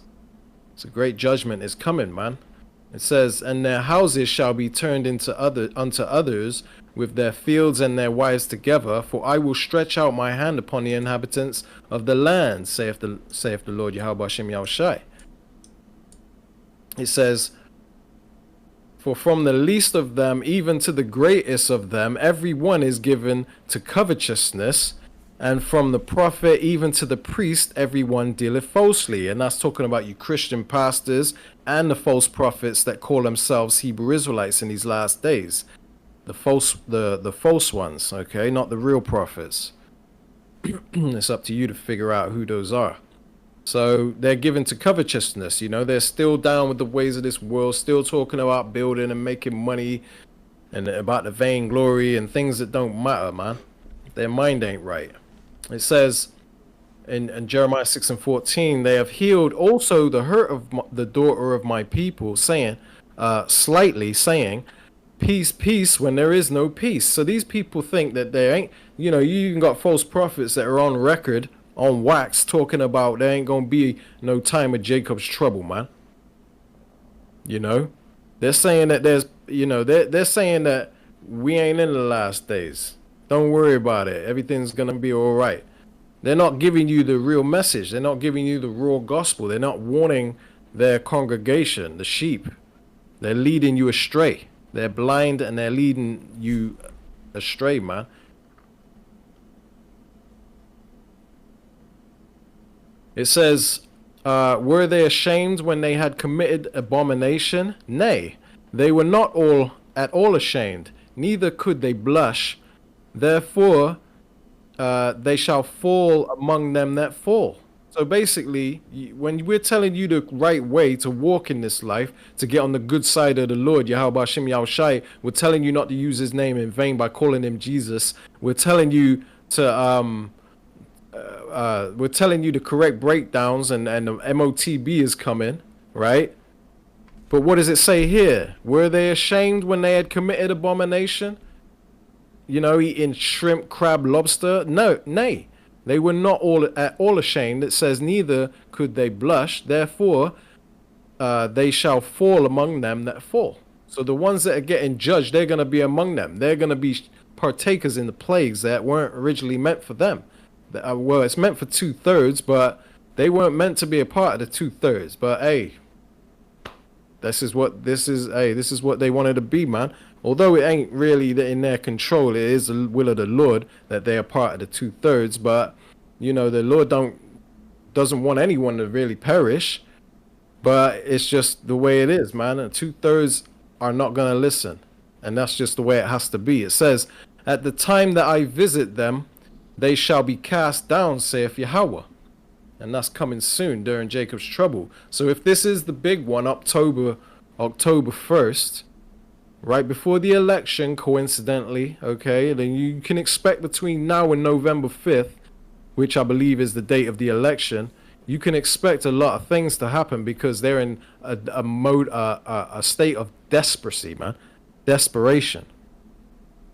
So great judgment is coming, man. It says, and their houses shall be turned unto others, with their fields and their wives together, for I will stretch out my hand upon the inhabitants of the land, saith the Lord Yahweh Shem Yahushai. It says, for from the least of them even to the greatest of them, every one is given to covetousness, and from the prophet even to the priest, every one dealeth falsely. And that's talking about you Christian pastors and the false prophets that call themselves Hebrew Israelites in these last days. The false ones, okay, not the real prophets. It's up to you to figure out who those are. So they're given to covetousness, you know, they're still down with the ways of this world, still talking about building and making money and about the vainglory and things that don't matter, man. Their mind ain't right. It says in Jeremiah 6 and 14, they have healed also the hurt of the daughter of my people, saying, slightly saying, peace, peace, when there is no peace. So these people think that there ain't, you know, you even got false prophets that are on record, on wax, talking about there ain't gonna be no time of Jacob's trouble, man. You know, they're saying that there's, you know, they're saying that we ain't in the last days. Don't worry about it. Everything's gonna be all right. They're not giving you the real message. They're not giving you the raw gospel. They're not warning their congregation, the sheep. They're leading you astray. They're blind and they're leading you astray, man. It says, were they ashamed when they had committed abomination? Nay, they were not at all ashamed, neither could they blush. Therefore, they shall fall among them that fall. So basically, when we're telling you the right way to walk in this life, to get on the good side of the Lord, Yahweh Shem Yahushai, we're telling you not to use his name in vain by calling him Jesus. We're telling you to we're telling you the correct breakdowns, and the MOTB is coming, right? But what does it say here? Were they ashamed when they had committed abomination? You know, eating shrimp, crab, lobster? No, nay. They were not at all ashamed. It says, neither could they blush. Therefore, they shall fall among them that fall. So the ones that are getting judged, they're going to be among them. They're going to be partakers in the plagues that weren't originally meant for them. Well, it's meant for 2/3, but they weren't meant to be a part of the 2/3. But hey, this is what they wanted to be, man. Although it ain't really in their control, it is the will of the Lord that they are part of the 2/3. But you know, the Lord don't doesn't want anyone to really perish, but it's just the way it is, man. And 2/3 are not going to listen. And that's just the way it has to be. It says, at the time that I visit them, they shall be cast down, saith Yahweh. And that's coming soon during Jacob's trouble. So if this is the big one, October 1st, right before the election, coincidentally, okay, then you can expect between now and November 5th, which I believe is the date of the election, you can expect a lot of things to happen because they're in a state of desperation, man. Desperation.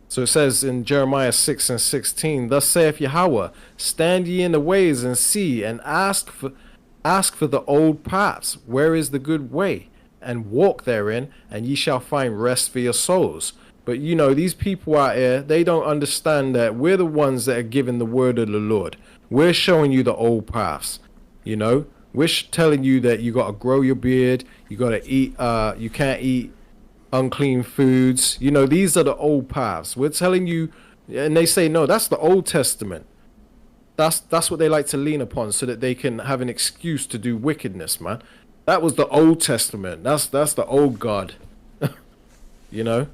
So it says in Jeremiah 6:16, thus saith Yahweh, stand ye in the ways and see, and ask for the old paths, where is the good way, and walk therein, and ye shall find rest for your souls. But you know, these people out here, they don't understand that we're the ones that are giving the word of the Lord. We're showing you the old paths. You know, we're telling you that you got to grow your beard, you got to eat, you can't eat unclean foods. You know, these are the old paths. We're telling you, and they say, no, that's the Old Testament. That's what they like to lean upon so that they can have an excuse to do wickedness, man. That was the Old Testament. That's the old God. You know,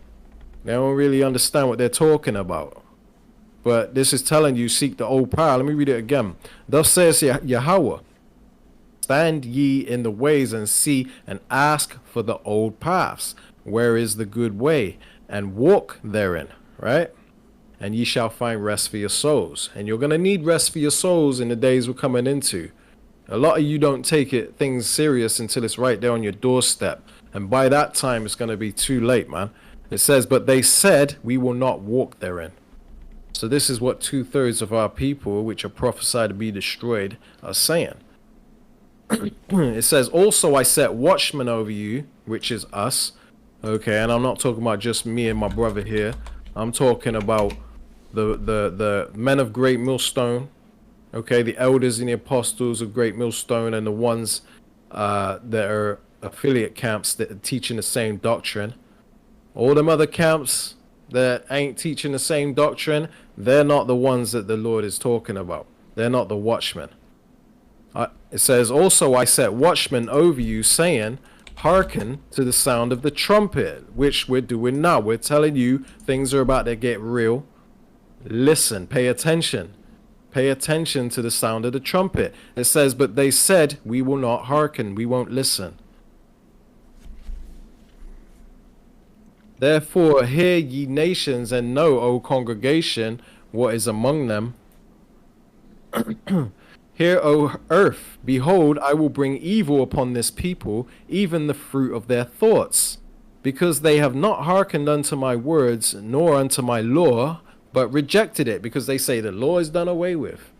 they don't really understand what they're talking about. But this is telling you, seek the old path. Let me read it again. Thus says Yahweh, stand ye in the ways and see, and ask for the old paths. Where is the good way? And walk therein, right? And ye shall find rest for your souls. And you're going to need rest for your souls in the days we're coming into. A lot of you don't take things serious until it's right there on your doorstep. And by that time, it's going to be too late, man. It says, but they said, we will not walk therein. So this is what 2/3 of our people, which are prophesied to be destroyed, are saying. It says, also I set watchmen over you, which is us. Okay, and I'm not talking about just me and my brother here. I'm talking about the men of Great Millstone. Okay, the elders and the apostles of Great Millstone, and the ones that are affiliate camps that are teaching the same doctrine. All them other camps that ain't teaching the same doctrine, they're not the ones that the Lord is talking about. They're not the watchmen. It says, also I set watchmen over you, saying, hearken to the sound of the trumpet, which we're doing now. We're telling you things are about to get real. Listen, pay attention. Pay attention to the sound of the trumpet. It says, but they said, we will not hearken, we won't listen. Therefore, hear ye nations, and know, O congregation, what is among them. Hear, O earth, behold, I will bring evil upon this people, even the fruit of their thoughts, because they have not hearkened unto my words, nor unto my law, but rejected it, because they say the law is done away with.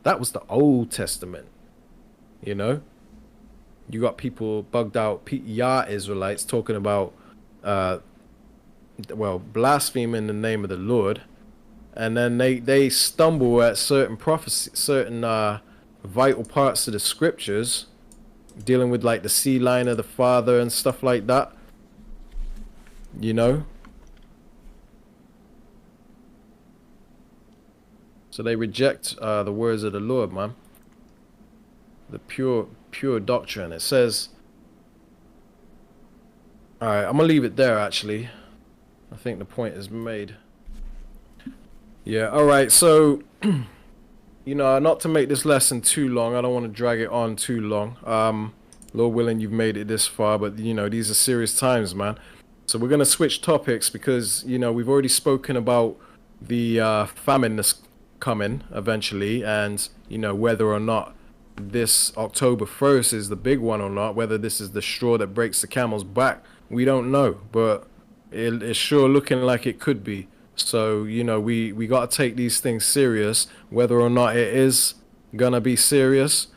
That was the Old Testament. You know? You got people bugged out, Yah Israelites, talking about, blaspheming the name of the Lord, and then they stumble at certain prophecy, certain vital parts of the scriptures, dealing with like the sea lion of the Father and stuff like that. You know? So they reject the words of the Lord, man. The pure doctrine. It says, alright, I'm gonna leave it there actually. I think the point is made. Yeah, alright, so you know, not to make this lesson too long, I don't want to drag it on too long. Lord willing, you've made it this far, but you know, these are serious times, man. So we're gonna switch topics because, you know, we've already spoken about the famine that's coming eventually, and you know, whether or not this October 1st is the big one or not, whether this is the straw that breaks the camel's back, we don't know, but it's sure looking like it could be. So, you know, we got to take these things serious, whether or not it is gonna be serious,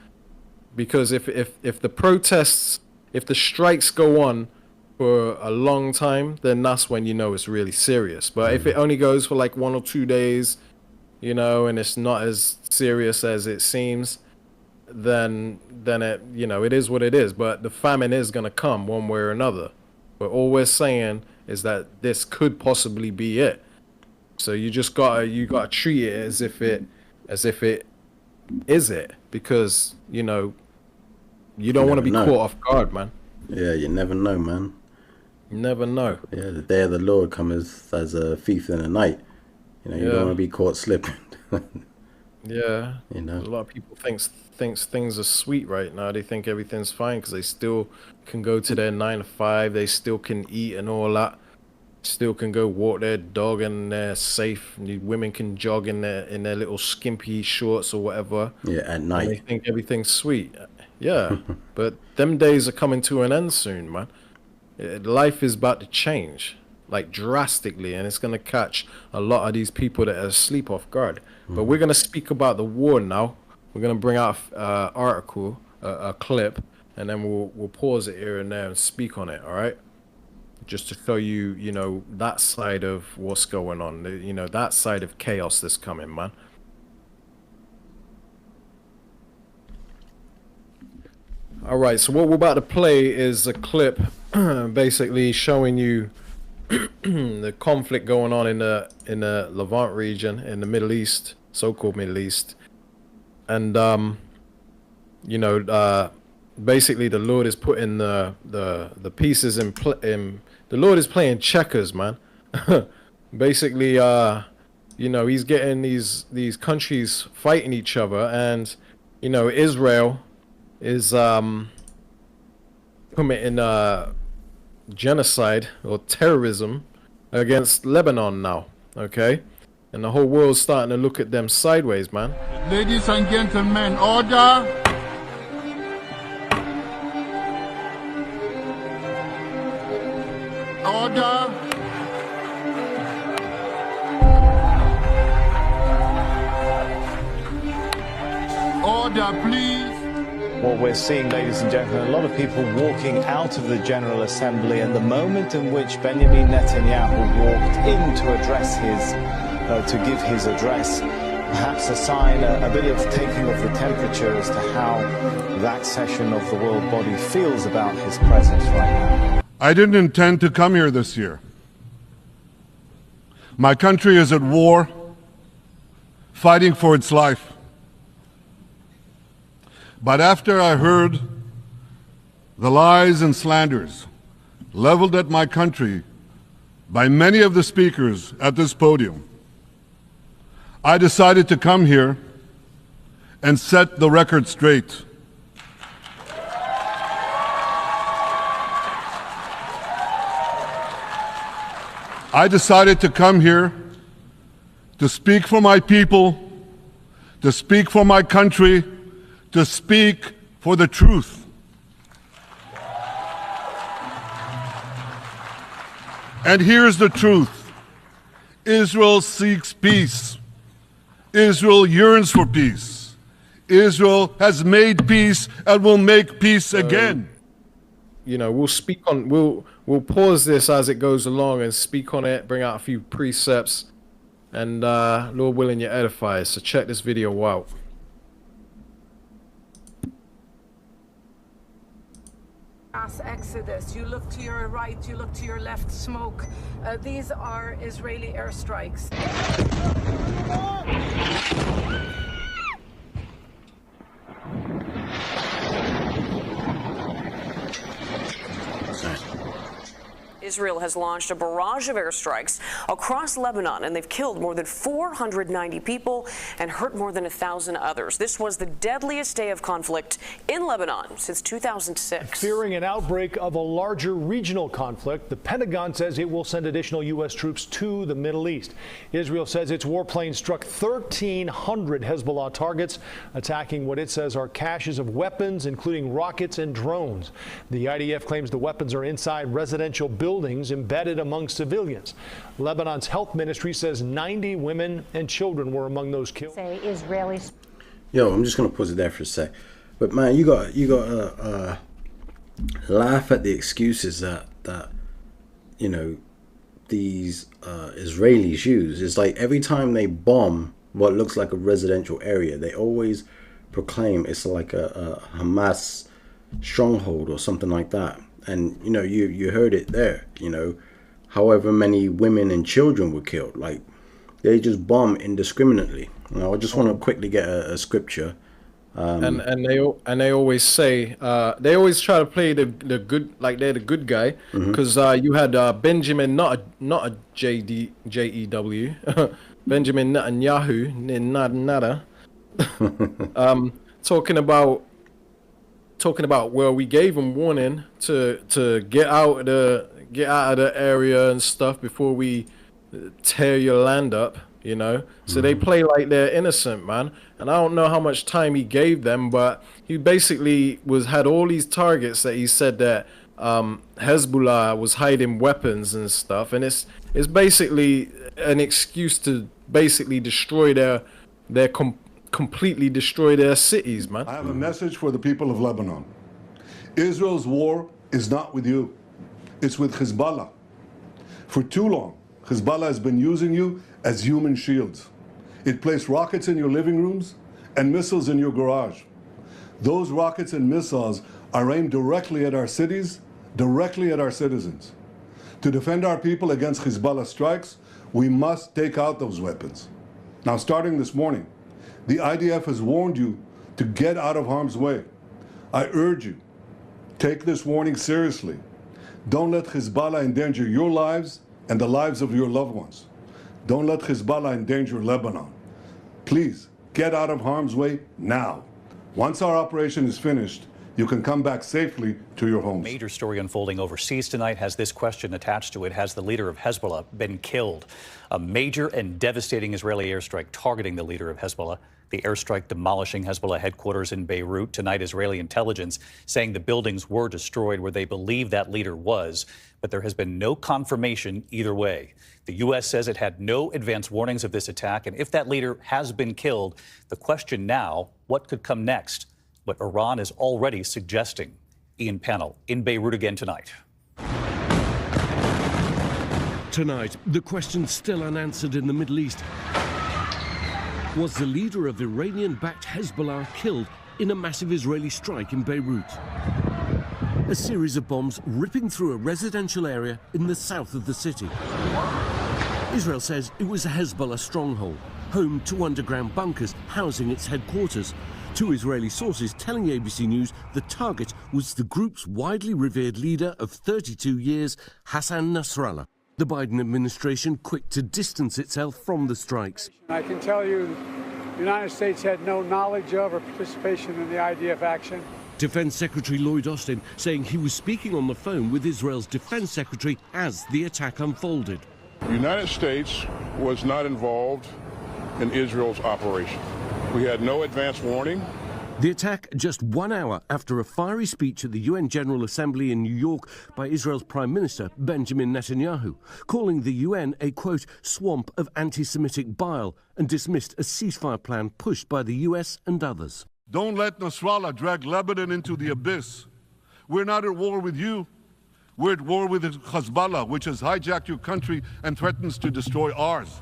because if the protests, if the strikes go on for a long time, then that's when you know it's really serious. But if it only goes for like 1 or 2 days, you know, and it's not as serious as it seems, then it, you know, it is what it is. But the famine is gonna come one way or another. But all we're saying is that this could possibly be it. So you just gotta treat it as if it is it? Because, you know, you don't You want to never be know. caught off guard, man. Yeah, you never know, man. You never know. Yeah, the day of the Lord comes as a thief in the night. You know, you don't want Yeah. to be caught slipping. Yeah. You A know. lot of people thinks things are sweet right now. They think everything's fine because they still can go to their 9 to 5. They still can eat and all that. Still can go walk their dog and they're safe. And the women can jog in their little skimpy shorts or whatever. Yeah, at And they night. think everything's sweet. Yeah. But them days are coming to an end soon, man. Life is about to change, like drastically, and it's gonna catch a lot of these people that are asleep off guard. But we're gonna speak about the war now. We're gonna bring out a article, a clip, and then we'll pause it here and there and speak on it. All right, just to show you, you know, that side of what's going on. You know, that side of chaos that's coming, man. All right, so what we're about to play is a clip, basically showing you the conflict going on in the Levant region in the Middle East, so-called Middle East, and you know, basically the Lord is putting the pieces in. The Lord is playing checkers, man. Basically, you know, He's getting these countries fighting each other, and you know, Israel is committing genocide or terrorism against Lebanon now, okay? And the whole world's starting to look at them sideways, man. Ladies and gentlemen, order. Order. Order, please. What we're seeing, ladies and gentlemen, a lot of people walking out of the General Assembly, and the moment in which Benjamin Netanyahu walked in to give his address, perhaps a sign, a bit of taking of the temperature as to how that session of the world body feels about his presence right now. I didn't intend to come here this year. My country is at war, fighting for its life. But after I heard the lies and slanders leveled at my country by many of the speakers at this podium, I decided to come here and set the record straight. I decided to come here to speak for my people, to speak for my country, to speak for the truth. And here's the truth. Israel seeks peace. Israel yearns for peace. Israel has made peace and will make peace again. You know, we'll pause this as it goes along and speak on it, bring out a few precepts, and Lord willing, you edify us. So check this video out. Mass exodus. You look to your right, you look to your left, smoke. These are Israeli airstrikes. Israel has launched a barrage of airstrikes across Lebanon, and they've killed more than 490 people and hurt more than 1,000 others. This was the deadliest day of conflict in Lebanon since 2006. Fearing an outbreak of a larger regional conflict, the Pentagon says it will send additional U.S. troops to the Middle East. Israel says its warplanes struck 1,300 Hezbollah targets, attacking what it says are caches of weapons, including rockets and drones. The IDF claims the weapons are inside residential buildings embedded among civilians. Lebanon's health ministry says 90 women and children were among those killed. Say Israelis. Yo, I'm just gonna pause it there for a sec. But man, you got to laugh at the excuses that you know these Israelis use. It's like every time they bomb what looks like a residential area, they always proclaim it's like a Hamas stronghold or something like that. And you know, you heard it there. You know, however many women and children were killed. Like, They just bomb indiscriminately. Now, I just want to quickly get a scripture. And they always say they always try to play the good, like they're the good guy, because you had Benjamin, not a JEW, Benjamin Netanyahu, nada, talking about, well, we gave him warning to get out of the area and stuff before we tear your land up, you know. So they play like they're innocent, man. And I don't know how much time he gave them, but he basically had all these targets that he said that Hezbollah was hiding weapons and stuff, and it's basically an excuse to basically destroy completely destroy their cities, man. I have a message for the people of Lebanon. Israel's war is not with you. It's with Hezbollah. For too long, Hezbollah has been using you as human shields. It placed rockets in your living rooms and missiles in your garage. Those rockets and missiles are aimed directly at our cities, directly at our citizens. To defend our people against Hezbollah strikes, we must take out those weapons. Now, starting this morning, the IDF has warned you to get out of harm's way. I urge you, take this warning seriously. Don't let Hezbollah endanger your lives and the lives of your loved ones. Don't let Hezbollah endanger Lebanon. Please, get out of harm's way now. Once our operation is finished, you can come back safely to your homes. Major story unfolding overseas tonight has this question attached to it. Has the leader of Hezbollah been killed? A major and devastating Israeli airstrike targeting the leader of Hezbollah. The airstrike demolishing Hezbollah headquarters in Beirut. Tonight, Israeli intelligence saying the buildings were destroyed where they believe that leader was, but there has been no confirmation either way. The U.S. says it had no advance warnings of this attack, and if that leader has been killed, the question now, what could come next? What Iran is already suggesting. Ian Panel in Beirut again tonight. Tonight, the question still unanswered in the Middle East. Was the leader of Iranian-backed Hezbollah killed in a massive Israeli strike in Beirut? A series of bombs ripping through a residential area in the south of the city. Israel says it was a Hezbollah stronghold, home to underground bunkers housing its headquarters. Two Israeli sources telling ABC News the target was the group's widely revered leader of 32 years, Hassan Nasrallah. The Biden administration quick to distance itself from the strikes. I can tell you the United States had no knowledge of or participation in the IDF action. Defense Secretary Lloyd Austin saying he was speaking on the phone with Israel's defense secretary as the attack unfolded. The United States was not involved in Israel's operation. We had no advance warning. The attack just 1 hour after a fiery speech at the UN General Assembly in New York by Israel's Prime Minister Benjamin Netanyahu, calling the UN a, quote, swamp of anti-Semitic bile, and dismissed a ceasefire plan pushed by the US and others. Don't let Nasrallah drag Lebanon into the abyss. We're not at war with you. We're at war with Hezbollah, which has hijacked your country and threatens to destroy ours.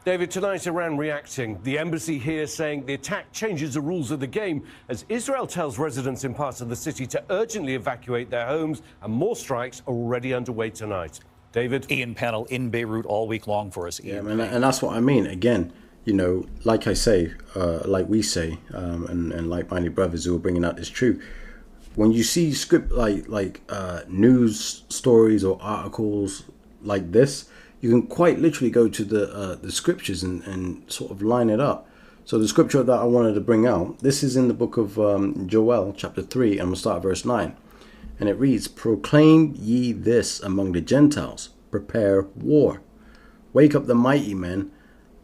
David, tonight Iran reacting. The embassy here saying the attack changes the rules of the game as Israel tells residents in parts of the city to urgently evacuate their homes, and more strikes are already underway tonight. David? Ian Panel in Beirut all week long for us. Yeah, man, and that's what I mean. Again, you know, like I say, like we say, and like-minded brothers who are bringing out this truth, when you see script like news stories or articles like this, you can quite literally go to the scriptures and sort of line it up. So the scripture that I wanted to bring out, this is in the book of Joel, chapter 3, and we'll start at verse 9. And it reads, "Proclaim ye this among the Gentiles, prepare war. Wake up the mighty men,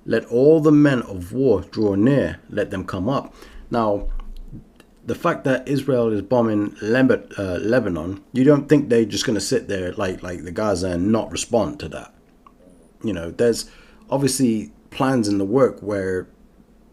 let all the men of war draw near, let them come up." Now, the fact that Israel is bombing Lebanon, you don't think they're just going to sit there like the Gaza and not respond to that. You know, there's obviously plans in the work where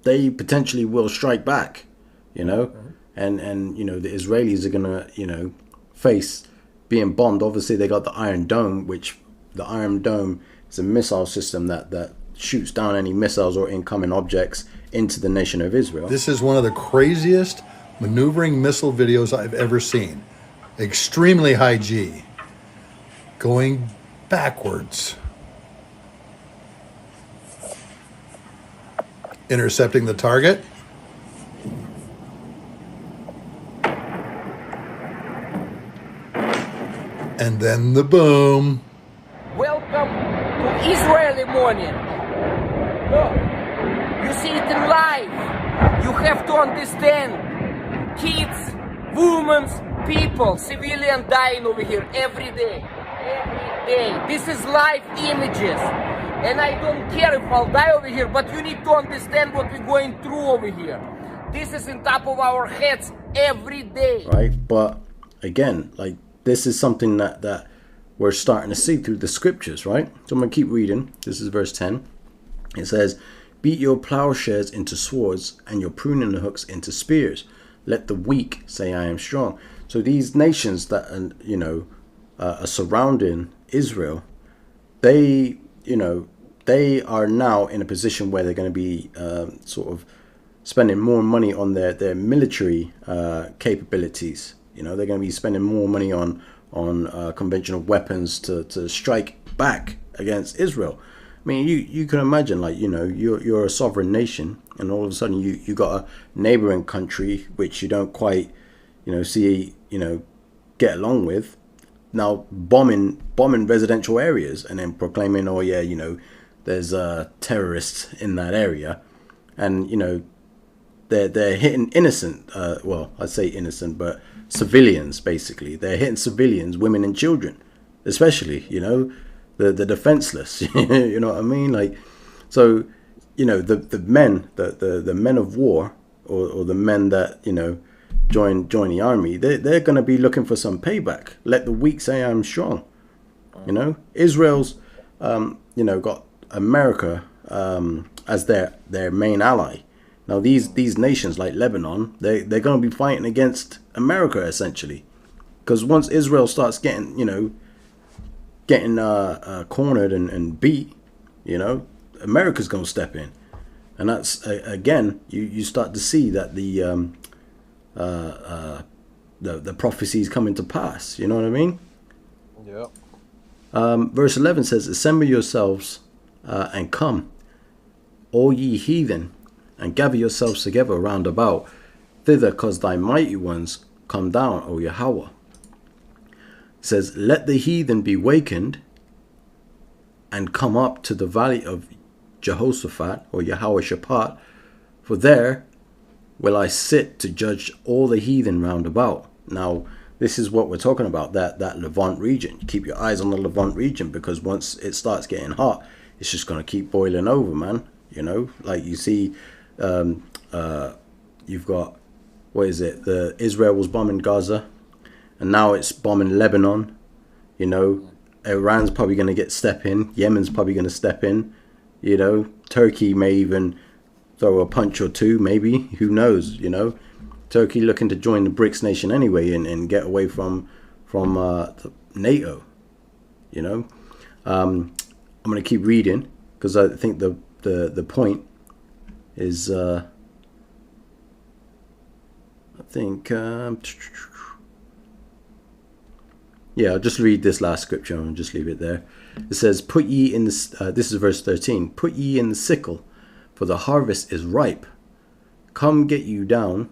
they potentially will strike back, you know, and you know, the Israelis are going to, you know, face being bombed. Obviously, they got the Iron Dome, which the Iron Dome is a missile system that shoots down any missiles or incoming objects into the nation of Israel. This is one of the craziest maneuvering missile videos I've ever seen. Extremely high G. Going backwards. intercepting the target. And then the boom. Welcome to Israeli morning. Look, you see it in live. You have to understand. Kids, women, people, civilian dying over here every day. Every day. This is live images. And I don't care if I'll die over here, but you need to understand what we're going through over here. This is on top of our heads every day. Right? But again, like, this is something that we're starting to see through the scriptures, right? So I'm going to keep reading. This is verse 10. It says, beat your plowshares into swords and your pruning hooks into spears. Let the weak say I am strong. So these nations that, are surrounding Israel, they are now in a position where they're going to be sort of spending more money on their military capabilities. They're going to be spending more money on conventional weapons to strike back against Israel. I mean, you can imagine, like, you're a sovereign nation, and all of a sudden you got a neighboring country which you don't quite, see, get along with, now bombing residential areas and then proclaiming, oh yeah, there's terrorists in that area, and they're hitting innocent, well, I'd say innocent, but civilians, basically. They're hitting civilians, women and children, especially, the defenseless. You know what I mean? Like, so, the men of war, or the men that, join the army, they're going to be looking for some payback. Let the weak say I'm strong. Israel's, got America as their main ally. Now these nations like Lebanon, they're going to be fighting against America essentially, because once Israel starts getting cornered and beat, America's going to step in, and that's again you start to see that the prophecies coming to pass. You know what I mean? Yeah. Verse 11 says, "Assemble yourselves and come, all ye heathen, and gather yourselves together round about thither, cause thy mighty ones come down, O Yahweh." It says, "Let the heathen be wakened and come up to the valley of Jehoshaphat, or Yahweh Shaphat, for there will I sit to judge all the heathen round about." Now, this is what we're talking about, that Levant region. Keep your eyes on the Levant region, because once it starts getting hot, it's just going to keep boiling over, man. Like you see, you've got, what is it? Israel was bombing Gaza, and now it's bombing Lebanon. Iran's probably going to step in. Yemen's probably going to step in. Turkey may even throw a punch or two, maybe. Who knows? Turkey looking to join the BRICS nation anyway, and get away from NATO. I'm going to keep reading, because I think the point is, I think, yeah, I'll just read this last scripture and just leave it there. It says, "Put ye in the," this is verse 13, "Put ye in the sickle, for the harvest is ripe. Come get you down,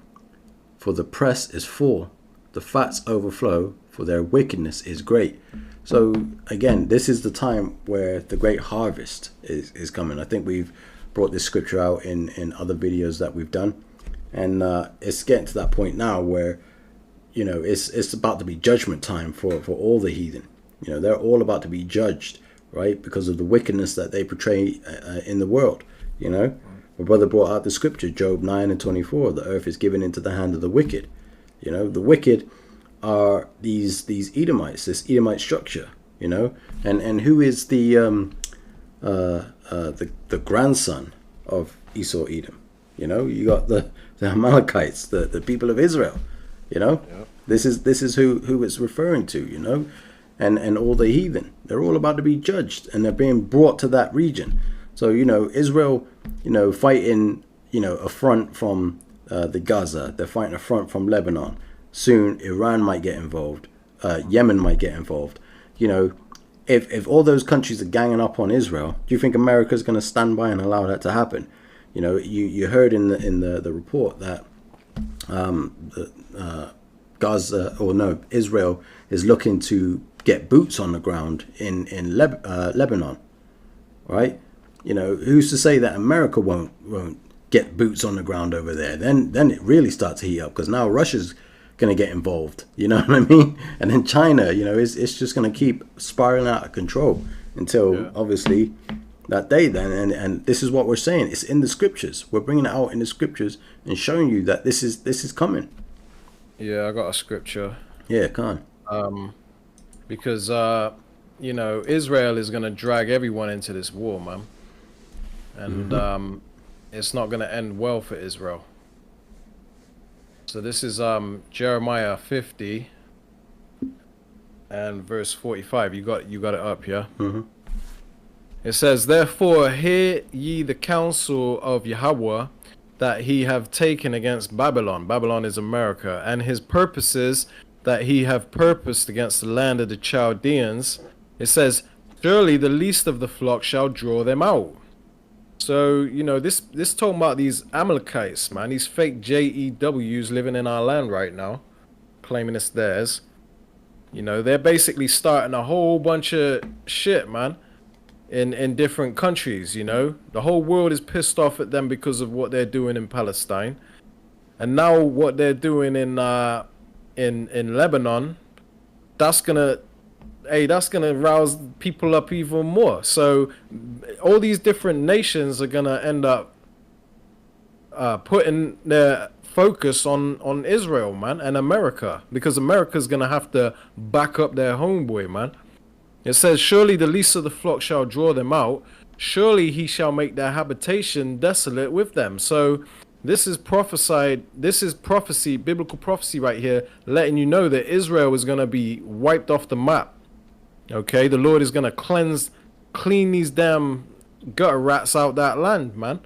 for the press is full. The fats overflow, for their wickedness is great." So again, this is the time where the great harvest is coming. I think we've brought this scripture out in other videos that we've done, and it's getting to that point now where it's about to be judgment time for all the heathen. They're all about to be judged, right, because of the wickedness that they portray in the world. My brother brought out the scripture, Job 9:24. The earth is given into the hand of the wicked. The wicked are these Edomites, this Edomite structure. And who is the grandson of Esau Edom? You got the Amalekites, the people of Israel. This is who it's referring to. And all the heathen, they're all about to be judged, and they're being brought to that region. So Israel, fighting a front from the Gaza, they're fighting a front from Lebanon. Soon Iran might get involved, Yemen might get involved. If all those countries are ganging up on Israel, do you think America's going to stand by and allow that to happen? You know, you heard in the report that Gaza, or no, Israel is looking to get boots on the ground in Lebanon, right? You know, who's to say that America won't get boots on the ground over there? Then it really starts to heat up, because now Russia's going to get involved. You know what I mean? And then China, you know, it's just going to keep spiraling out of control until obviously that day. Then and this is what we're saying. It's in the scriptures. We're bringing it out in the scriptures and showing you that this is coming. Yeah, I got a scripture. Yeah, come on. Because you know, Israel is going to drag everyone into this war, man. And it's not going to end well for Israel. So this is Jeremiah 50 and verse 45. You got it up, yeah? It says, "Therefore hear ye the counsel of Yahweh that he have taken against Babylon." Babylon is America. "And his purposes that he have purposed against the land of the Chaldeans." It says, "Surely the least of the flock shall draw them out." So, you know, this talking about these Amalekites, man, these fake JEWs living in our land right now, claiming it's theirs. You know, they're basically starting a whole bunch of shit, man, in different countries, you know. The whole world is pissed off at them because of what they're doing in Palestine. And now what they're doing in Lebanon, that's gonna rouse people up even more. So all these different nations are gonna end up putting their focus on Israel, man, and America, because America's gonna have to back up their homeboy, man. It says, "Surely the least of the flock shall draw them out. Surely he shall make their habitation desolate with them." So this is prophesied. This is prophecy, biblical prophecy right here, letting you know that Israel is going to be wiped off the map. Okay, the Lord is going to clean these damn gutter rats out that land, man.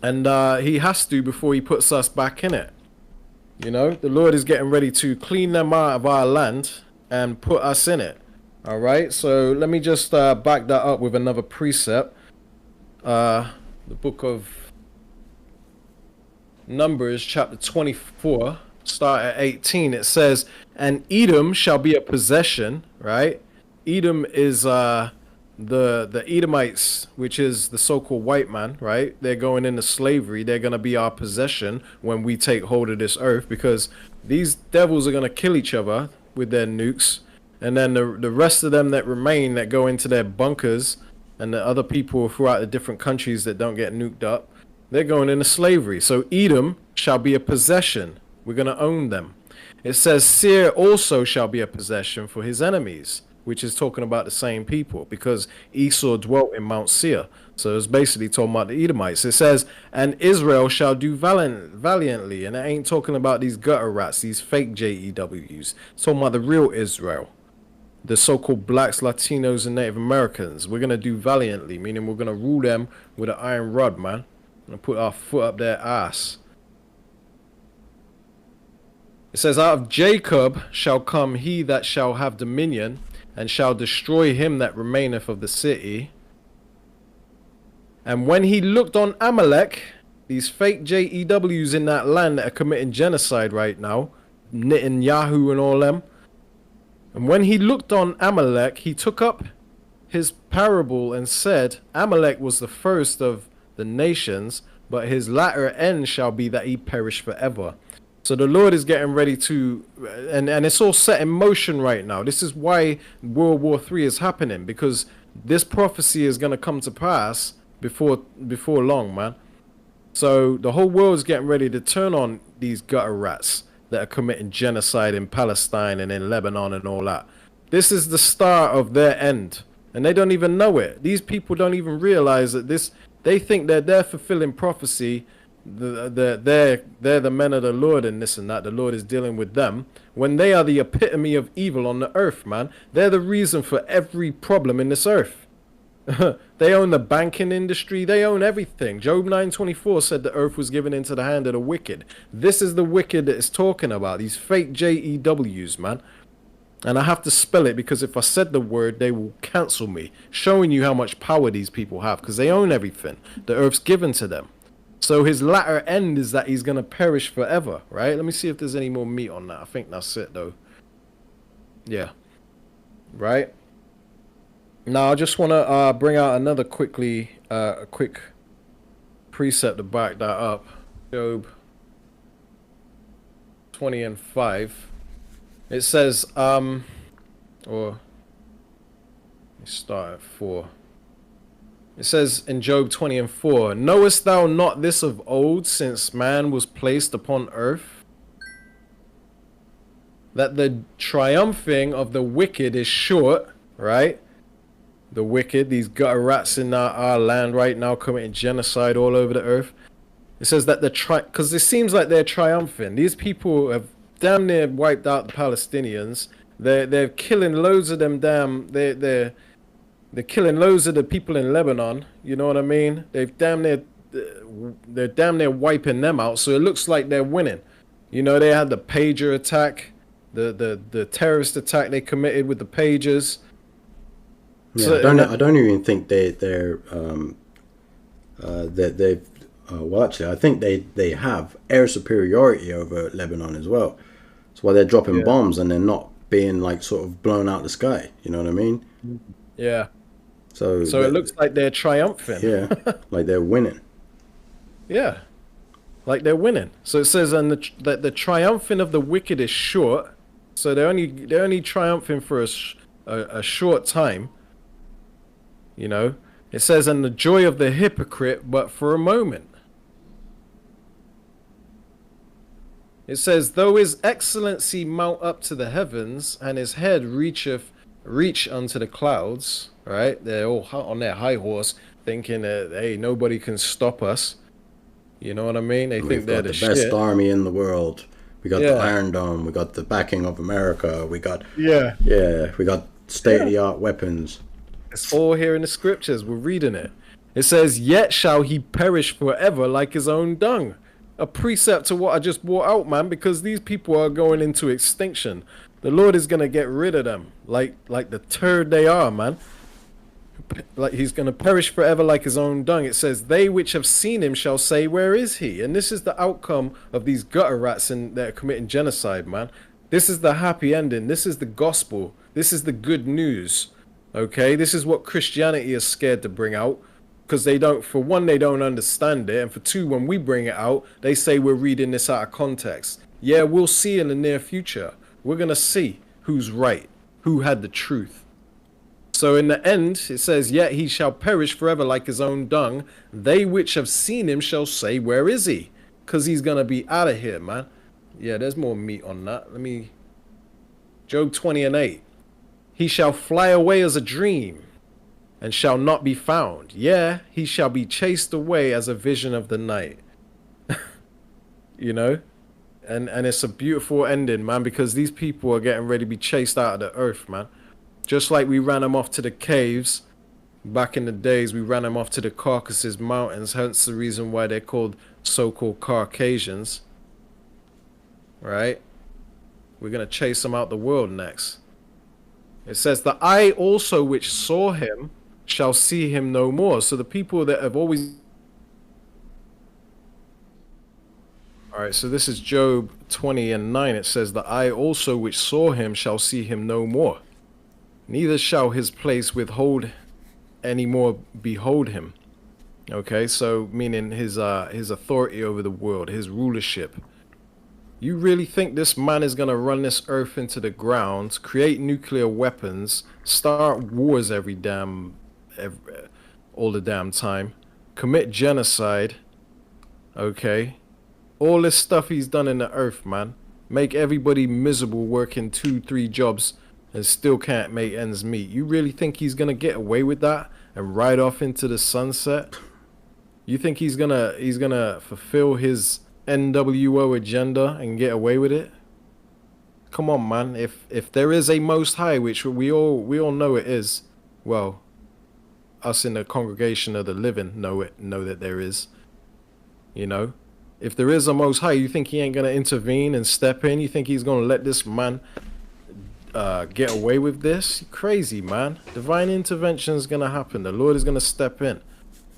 And he has to before he puts us back in it. You know, the Lord is getting ready to clean them out of our land and put us in it. All right, so let me just back that up with another precept. The book of Numbers, chapter 24, start at 18. It says, "And Edom shall be a possession," right? Edom is the Edomites, which is the so-called white man, right? They're going into slavery. They're going to be our possession when we take hold of this earth, because these devils are going to kill each other with their nukes. And then the rest of them that remain, that go into their bunkers, and the other people throughout the different countries that don't get nuked up, they're going into slavery. So Edom shall be a possession. We're going to own them. It says Seir also shall be a possession for his enemies, which is talking about the same people, because Esau dwelt in Mount Seir. So it's basically talking about the Edomites. It says, "And Israel shall do valiantly," and it ain't talking about these gutter rats, these fake JEWs. It's talking about the real Israel, the so-called blacks, Latinos, and Native Americans. We're going to do valiantly, meaning we're going to rule them with an iron rod, man, and put our foot up their ass. It says, "Out of Jacob shall come he that shall have dominion, and shall destroy him that remaineth of the city. And when he looked on Amalek," these fake JEWs in that land that are committing genocide right now, Netanyahu and all them, "and when he looked on Amalek, he took up his parable and said, Amalek was the first of the nations, but his latter end shall be that he perish forever." So the Lord is getting ready to, and it's all set in motion right now. This is why World War III is happening, because this prophecy is going to come to pass before long, man. So the whole world is getting ready to turn on these gutter rats that are committing genocide in Palestine and in Lebanon and all that. This is the start of their end, and they don't even know it. These people don't even realize that they think that they're fulfilling prophecy. They're the men of the Lord and this and that. The Lord is dealing with them when they are the epitome of evil on the earth, man. They're the reason for every problem in this earth. They own the banking industry. They own everything. Job 9:24 said the earth was given into the hand of the wicked. This is the wicked that it's talking about. These fake JEWs, man. And I have to spell it because if I said the word, they will cancel me, showing you how much power these people have because they own everything. The earth's given to them. So his latter end is that he's going to perish forever, right? Let me see if there's any more meat on that. I think that's it, though. Yeah. Right? Now, I just want to bring out another a quick precept to back that up. Job 20 and 5. It says, or let me start at 4. It says in Job 20 and 4, knowest thou not this of old, since man was placed upon earth, that the triumphing of the wicked is short, right? The wicked, these gutter rats in our land right now committing genocide all over the earth. It says that because it seems like they're triumphing. These people have damn near wiped out the Palestinians. They're killing loads of them they're killing loads of the people in Lebanon. You know what I mean? They're damn near wiping them out. So it looks like they're winning. You know, they had the pager attack, the terrorist attack they committed with the pagers. Yeah, So, I don't even think they're well, actually, I think they have air superiority over Lebanon as well. That's why they're dropping bombs and they're not being like sort of blown out the sky. You know what I mean? Yeah. So it looks like they're triumphant. Yeah, like they're winning. Yeah, like they're winning. So it says, and that the triumphing of the wicked is short. So they're only triumphing for a short time. You know, it says, and the joy of the hypocrite, but for a moment. It says, though his excellency mount up to the heavens, and his head reach unto the clouds. Right? They're all on their high horse, thinking that hey, nobody can stop us. You know what I mean? They think they're the best shit. army in the world. We got the Iron Dome. We got the backing of America. We got we got state-of-the-art weapons. It's all here in the scriptures. We're reading it. It says, yet shall he perish forever like his own dung. A precept to what I just brought out, man, because these people are going into extinction. The Lord is going to get rid of them like the turd they are, man. Like he's going to perish forever like his own dung. It says, they which have seen him shall say, where is he? And this is the outcome of these gutter rats that are committing genocide, man. This is the happy ending. This is the gospel. This is the good news. Okay, this is what Christianity is scared to bring out, because for one, they don't understand it, and for two, when we bring it out, they say we're reading this out of context. Yeah, we'll see in the near future. We're going to see who's right, who had the truth. So in the end, it says, yet he shall perish forever like his own dung. They which have seen him shall say, where is he? Because he's going to be out of here, man. Yeah, there's more meat on that. Job 20 and 8. He shall fly away as a dream, and shall not be found. Yeah, he shall be chased away as a vision of the night. You know? And it's a beautiful ending, man, because these people are getting ready to be chased out of the earth, man. Just like we ran them off to the caves. Back in the days, we ran them off to the Caucasus Mountains, hence the reason why they're called so-called Caucasians. Right? We're going to chase them out the world next. It says, the eye also which saw him shall see him no more. So the people that have always... Alright, so this is Job 20 and 9. It says, the eye also which saw him shall see him no more. Neither shall his place withhold any more behold him. Okay, so meaning his authority over the world, his rulership. You really think this man is going to run this earth into the ground, create nuclear weapons, start wars all the damn time, commit genocide, okay? All this stuff he's done in the earth, man. Make everybody miserable working 2-3 jobs and still can't make ends meet. You really think he's going to get away with that and ride off into the sunset? You think he's gonna fulfill his NWO agenda and get away with it? Come on, man. If there is a Most High, which we all know it is, well, us in the congregation of the living know that there is. You know, if there is a Most High, you think he ain't gonna intervene and step in? You think he's gonna let this man get away with this? You're crazy, man. Divine intervention is going to happen. The Lord is going to step in.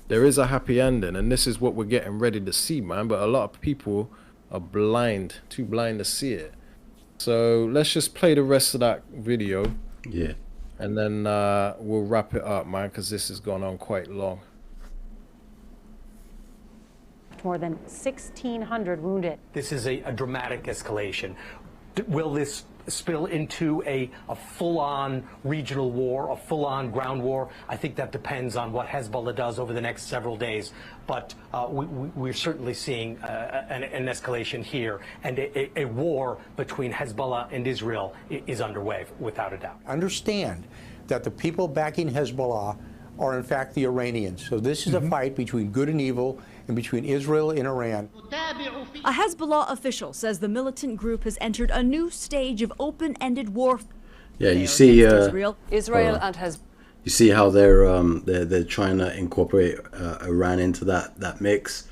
There is a happy ending, and this is what we're getting ready to see, man. But a lot of people are blind, too blind to see it. So let's just play the rest of that video. Yeah. And then we'll wrap it up, man, because this has gone on quite long. More than 1,600 wounded. This is a dramatic escalation. Will this spill into a full-on regional war, a full-on ground war? I think that depends on what Hezbollah does over the next several days. But we're certainly seeing an escalation here, and a war between Hezbollah and Israel is underway, without a doubt. Understand that the people backing Hezbollah are in fact the Iranians. So this is a fight between good and evil, and between Israel and Iran. A Hezbollah official says the militant group has entered a new stage of open-ended warfare. Yeah, you see, Israel and Hezbollah. You see how they're trying to incorporate Iran into that mix.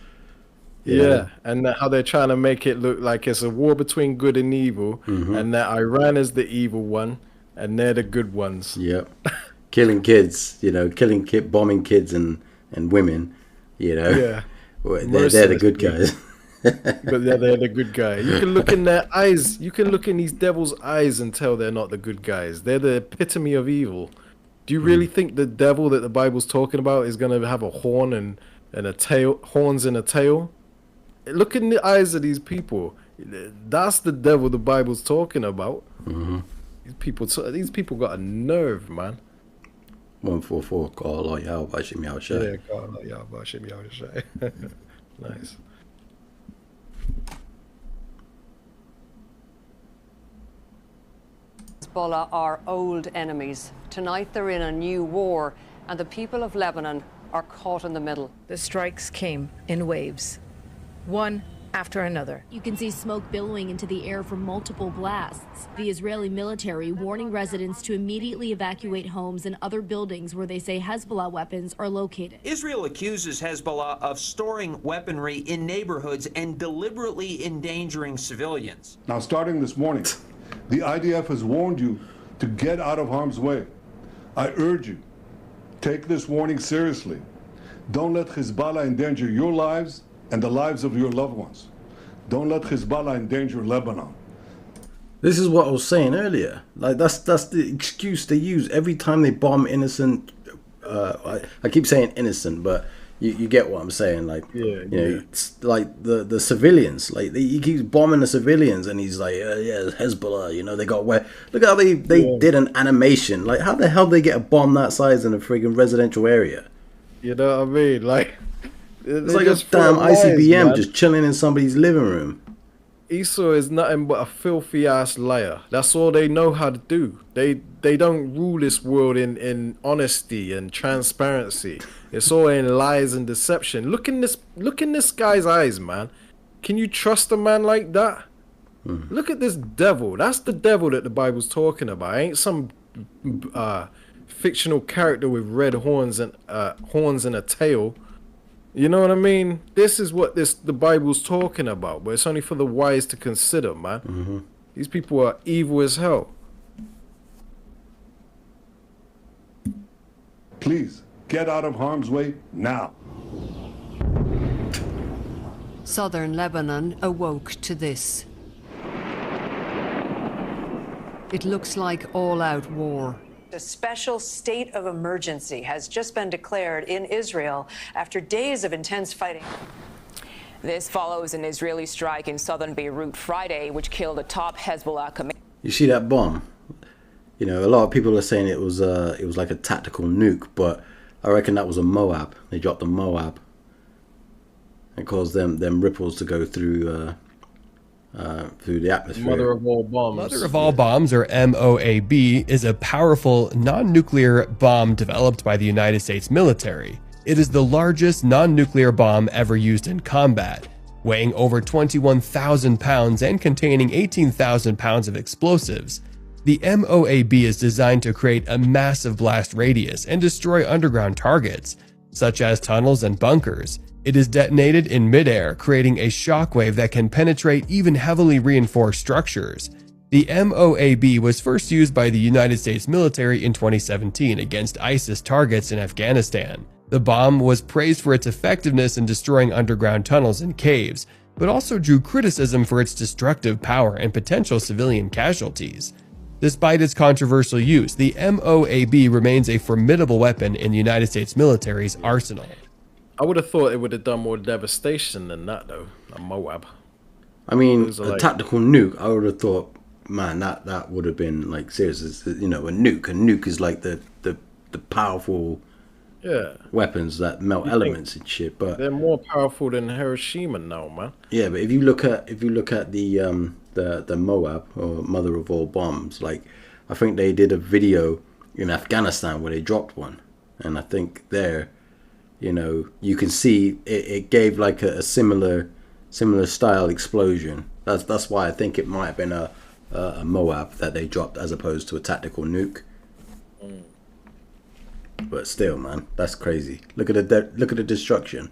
Yeah, and how they're trying to make it look like it's a war between good and evil, and that Iran is the evil one, and they're the good ones. Yep, killing kids, bombing kids and women, Yeah. They're the good guys. But they're the good guy. You can look in their eyes. You can look in these devils' eyes and tell they're not the good guys. They're the epitome of evil. Do you really think the devil that the Bible's talking about is going to have a horn and a tail, horns and a tail? Look in the eyes of these people. That's the devil the Bible's talking about. These people got a nerve, man. 144. Call Allah Yahweh Shim Yahushai. Yeah, call Allah Yahweh Shim Yahushai. Nice. Hezbollah are old enemies. Tonight they're in a new war, and the people of Lebanon are caught in the middle. The strikes came in waves, one after another. You can see smoke billowing into the air from multiple blasts. The Israeli military warning residents to immediately evacuate homes and other buildings where they say Hezbollah weapons are located. Israel accuses Hezbollah of storing weaponry in neighborhoods and deliberately endangering civilians. Now, starting this morning, the IDF has warned you to get out of harm's way. I urge you, take this warning seriously. Don't let Hezbollah endanger your lives and the lives of your loved ones. Don't let Hezbollah endanger Lebanon. This is what I was saying earlier. Like that's the excuse they use every time they bomb innocent. I keep saying innocent, but you get what I'm saying. Like it's like the civilians. Like he keeps bombing the civilians, and he's like, yeah, Hezbollah. They got where. Look how they did an animation. Like how the hell they get a bomb that size in a friggin' residential area? You know what I mean? Like. It's like a damn ICBM just chilling in somebody's living room. Esau is nothing but a filthy ass liar. That's all they know how to do. They don't rule this world in honesty and transparency. It's all in lies and deception. Look in this guy's eyes, man. Can you trust a man like that? Look at this devil. That's the devil that the Bible's talking about. Ain't some fictional character with red horns and a tail. You know what I mean? This is what the Bible's talking about, but it's only for the wise to consider, man. These people are evil as hell. Please, get out of harm's way now. Southern Lebanon awoke to this. It looks like all-out war. A special state of emergency has just been declared in Israel after days of intense fighting. This follows an Israeli strike in southern Beirut Friday, which killed a top Hezbollah commander. You see that bomb? A lot of people are saying it was like a tactical nuke, but I reckon that was a Moab. They dropped a Moab and caused them ripples to go through the atmosphere. Mother of all bombs. Mother of all bombs, or MOAB, is a powerful non-nuclear bomb developed by the United States military. It is the largest non-nuclear bomb ever used in combat, weighing over 21,000 pounds and containing 18,000 pounds of explosives. The MOAB is designed to create a massive blast radius and destroy underground targets, such as tunnels and bunkers. It is detonated in midair, creating a shockwave that can penetrate even heavily reinforced structures. The MOAB was first used by the United States military in 2017 against ISIS targets in Afghanistan. The bomb was praised for its effectiveness in destroying underground tunnels and caves, but also drew criticism for its destructive power and potential civilian casualties. Despite its controversial use, the MOAB remains a formidable weapon in the United States military's arsenal. I would have thought it would have done more devastation than that, though. A Moab. I mean, Those are a like- tactical nuke, I would have thought, man, that would have been like serious. You know, a nuke. A nuke is like the powerful weapons that melt elements and shit. But they're more powerful than Hiroshima now, man. yeah, but if you look at the Moab, or mother of all bombs, like I think they did a video in Afghanistan where they dropped one, and I think there, you know, you can see it gave like a similar style explosion. That's why I think it might have been a Moab that they dropped as opposed to a tactical nuke. But still, man, that's crazy. Look at the destruction.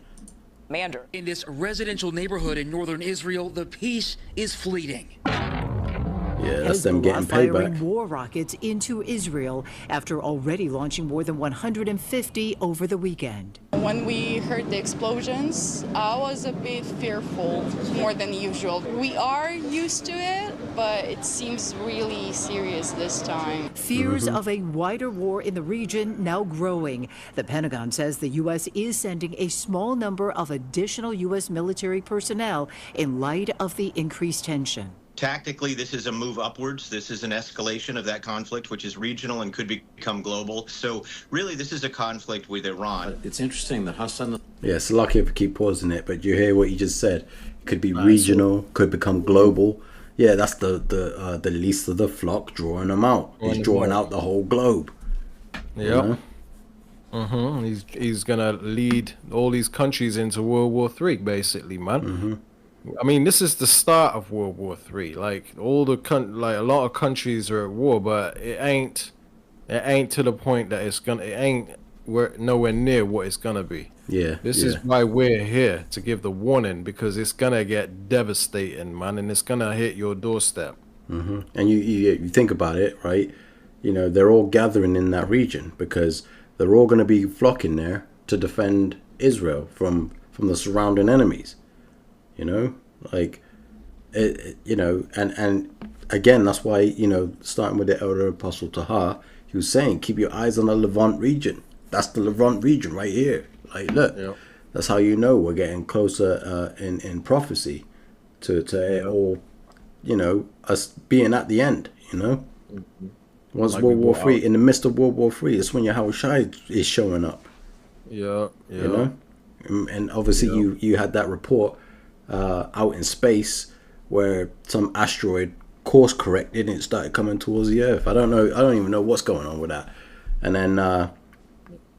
Mander. In this residential neighborhood in northern Israel, the peace is fleeting. Yeah, that's them getting firing payback. war rockets into Israel after already launching more than 150 over the weekend. When we heard the explosions, I was a bit fearful, more than usual. We are used to it, but it seems really serious this time. Fears of a wider war in the region now growing. The Pentagon says the U.S. is sending a small number of additional U.S. military personnel in light of the increased tension. Tactically, this is a move upwards. This is an escalation of that conflict, which is regional and could become global. So really, this is a conflict with Iran. It's interesting that Hassan... Yeah, it's lucky if I keep pausing it, but you hear what you just said. It could be regional, could become global. Yeah, that's the least of the flock drawing them out. He's drawing out the whole globe. Yep. He's gonna lead all these countries into World War III, basically, man. I mean, this is the start of World War III. Like all the a lot of countries are at war, but it ain't to the point that it ain't nowhere near what it's gonna be. Yeah. This is why we're here, to give the warning, because it's gonna get devastating, man, and it's gonna hit your doorstep. And you think about it, right? You know, they're all gathering in that region because they're all going to be flocking there to defend Israel from the surrounding enemies. You know, like, you know, and again, that's why, you know, starting with the elder apostle Tahar, he was saying, keep your eyes on the Levant region. That's the Levant region right here. Like, look, that's how you know we're getting closer in prophecy to it all, you know, us being at the end, you know. Once Like World we War brought Three, out. in the midst of World War Three, that's when your Yahushua is showing up. Yeah. You know, and obviously you had that report out in space where some asteroid course corrected and it started coming towards the Earth. I don't even know what's going on with that. And then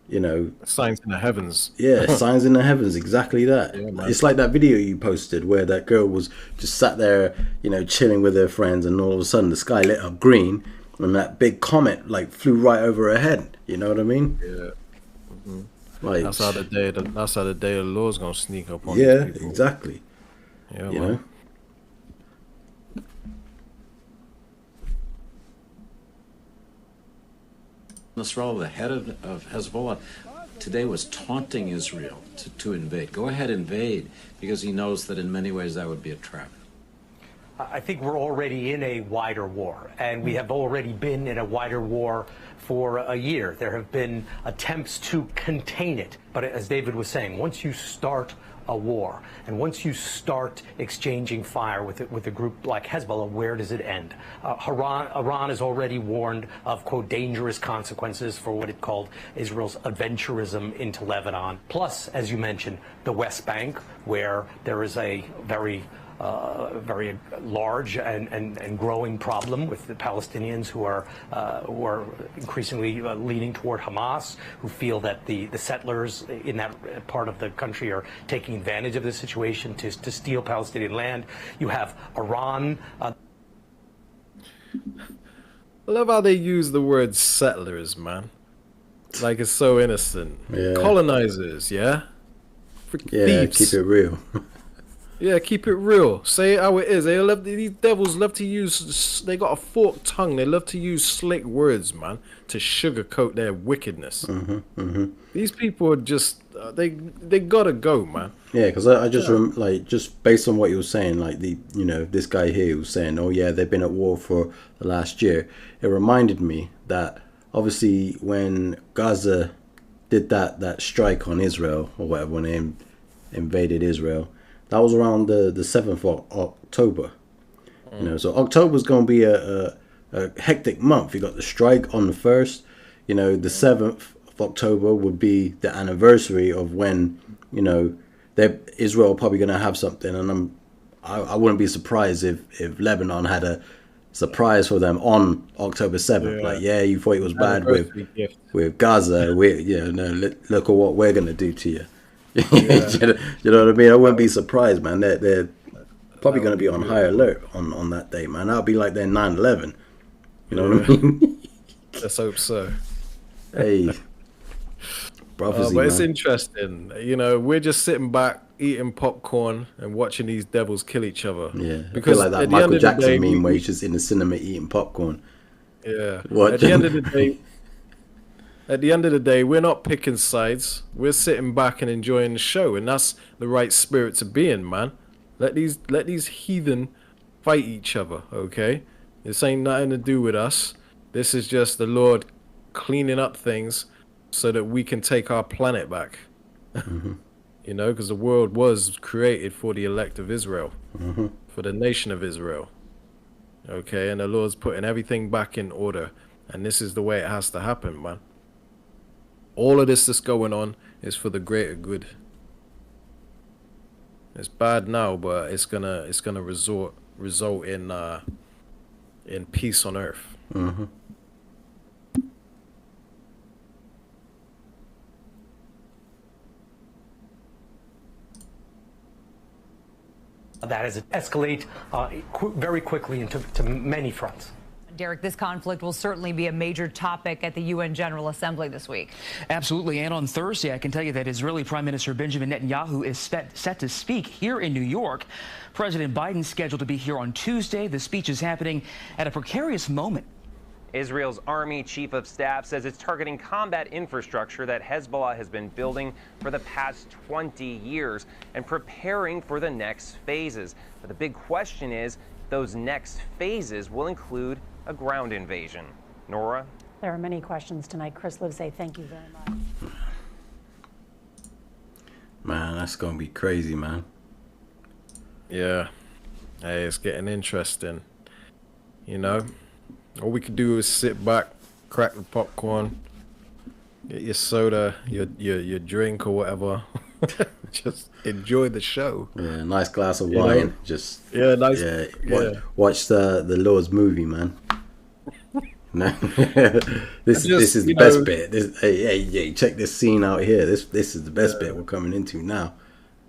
you know, Signs in the heavens. yeah, signs in the heavens, exactly that. man. It's like that video you posted where that girl was just sat there, you know, chilling with her friends, and all of a sudden the sky lit up green and that big comet like flew right over her head. You know what I mean? Yeah. Like, That's how the day of the Lord's gonna sneak up on yeah, these people. exactly. Yeah, You man. know? Nasrallah, the head of Hezbollah, today was taunting Israel to invade. Go ahead, invade, because he knows that in many ways that would be a trap. I think we're already in a wider war, and we have already been in a wider war for a year. There have been attempts to contain it. But as David was saying, once you start a war, and once you start exchanging fire with a group like Hezbollah, where does it end? Iran has already warned of, quote, dangerous consequences for what it called Israel's adventurism into Lebanon. Plus, as you mentioned, the West Bank, where there is a very large and growing problem with the Palestinians who are increasingly leaning toward Hamas, who feel that the settlers in that part of the country are taking advantage of this situation to steal Palestinian land. You have Iran. I love how they use the word settlers, man. Like it's so innocent. Yeah. Colonizers, yeah? Yeah, Thieves. keep it real. Yeah, keep it real. Say it how it is. These devils love to use. They got a forked tongue. They love to use slick words, man, to sugarcoat their wickedness. These people are just they gotta go, man. Yeah, because I just like, just based on what you were saying, like this guy here was saying, oh yeah, they've been at war for the last year. It reminded me that obviously when Gaza did that strike on Israel or whatever, when they invaded Israel, that was around the 7th of October. So October's going to be a hectic month. You got the strike on the 1st. The 7th of October would be the anniversary of when Israel probably going to have something, and I wouldn't be surprised if Lebanon had a surprise for them on October 7th. Yeah. Like, yeah, you thought it was bad Anniversary gift. with Gaza. Look at what we're going to do to you. Yeah. you know what I mean? I wouldn't be surprised, man. They're probably going to be on high alert on that day, man. That'll be like their 9/11. You know what I mean? Let's hope so. Hey, prophecy, but it's man. interesting. We're just sitting back, eating popcorn, and watching these devils kill each other. Yeah, I Because feel like that at the Michael end of the Jackson day, meme where he's just in the cinema eating popcorn. Yeah. Watching. At the end of the day, we're not picking sides. We're sitting back and enjoying the show, and that's the right spirit to be in, man. Let these heathen fight each other, okay? This ain't nothing to do with us. This is just the Lord cleaning up things so that we can take our planet back. Because the world was created for the elect of Israel, for the nation of Israel. Okay, and the Lord's putting everything back in order, and this is the way it has to happen, man. All of this that's going on is for the greater good. It's bad now, but it's gonna result in peace on earth. That is escalate very quickly into many fronts. Derek, this conflict will certainly be a major topic at the UN General Assembly this week. Absolutely. And on Thursday, I can tell you that Israeli Prime Minister Benjamin Netanyahu is set to speak here in New York. President Biden's scheduled to be here on Tuesday. The speech is happening at a precarious moment. Israel's Army Chief of Staff says it's targeting combat infrastructure that Hezbollah has been building for the past 20 years and preparing for the next phases. But the big question is, those next phases will include a ground invasion. Nora? There are many questions tonight. Chris Livesay, thank you very much. Man, that's going to be crazy, man. Yeah. Hey, it's getting interesting. All we could do is sit back, crack the popcorn, get your soda, your drink or whatever. Just enjoy the show. Yeah, nice glass of wine. Just nice. Yeah, watch the Lord's movie, man. No, this is the best bit. Hey, check this scene out here. This is the best bit we're coming into now.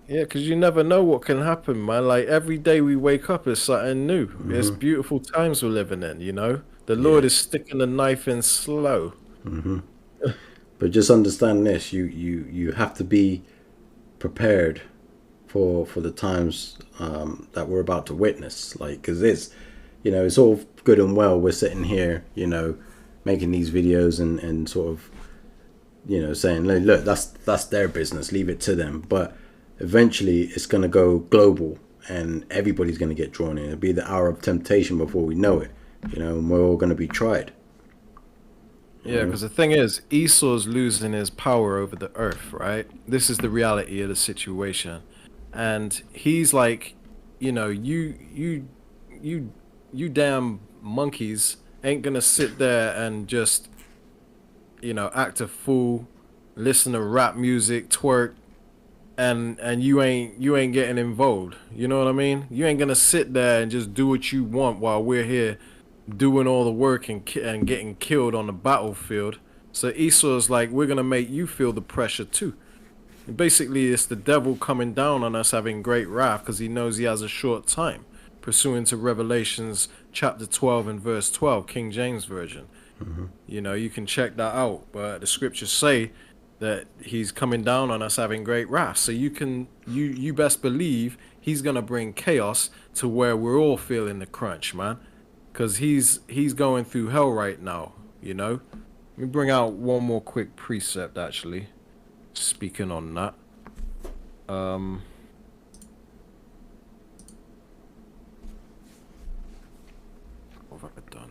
Yeah, because you never know what can happen, man. Like every day we wake up is something new. It's beautiful times we're living in. The Lord is sticking the knife in slow. But just understand this: you have to be prepared for the times that we're about to witness. Like, because it's all good and well. We're sitting here, making these videos and sort of, saying, look, that's their business. Leave it to them. But eventually, it's going to go global, and everybody's going to get drawn in. It'll be the hour of temptation before we know it. And we're all going to be tried. Yeah, because the thing is, Esau's losing his power over the earth, right? This is the reality of the situation. And he's like, you damn monkeys ain't going to sit there and just, act a fool, listen to rap music, twerk, and you ain't getting involved. You know what I mean? You ain't going to sit there and just do what you want while we're here doing all the work and getting killed on the battlefield. So Esau's like, we're going to make you feel the pressure too. And basically, it's the devil coming down on us having great wrath because he knows he has a short time, pursuant to Revelations chapter 12 and verse 12, King James Version. You can check that out. But the scriptures say that he's coming down on us having great wrath. So you best believe he's gonna bring chaos to where we're all feeling the crunch, man. Cause he's going through hell right now, you know. Let me bring out one more quick precept actually. Speaking on that. What have I done?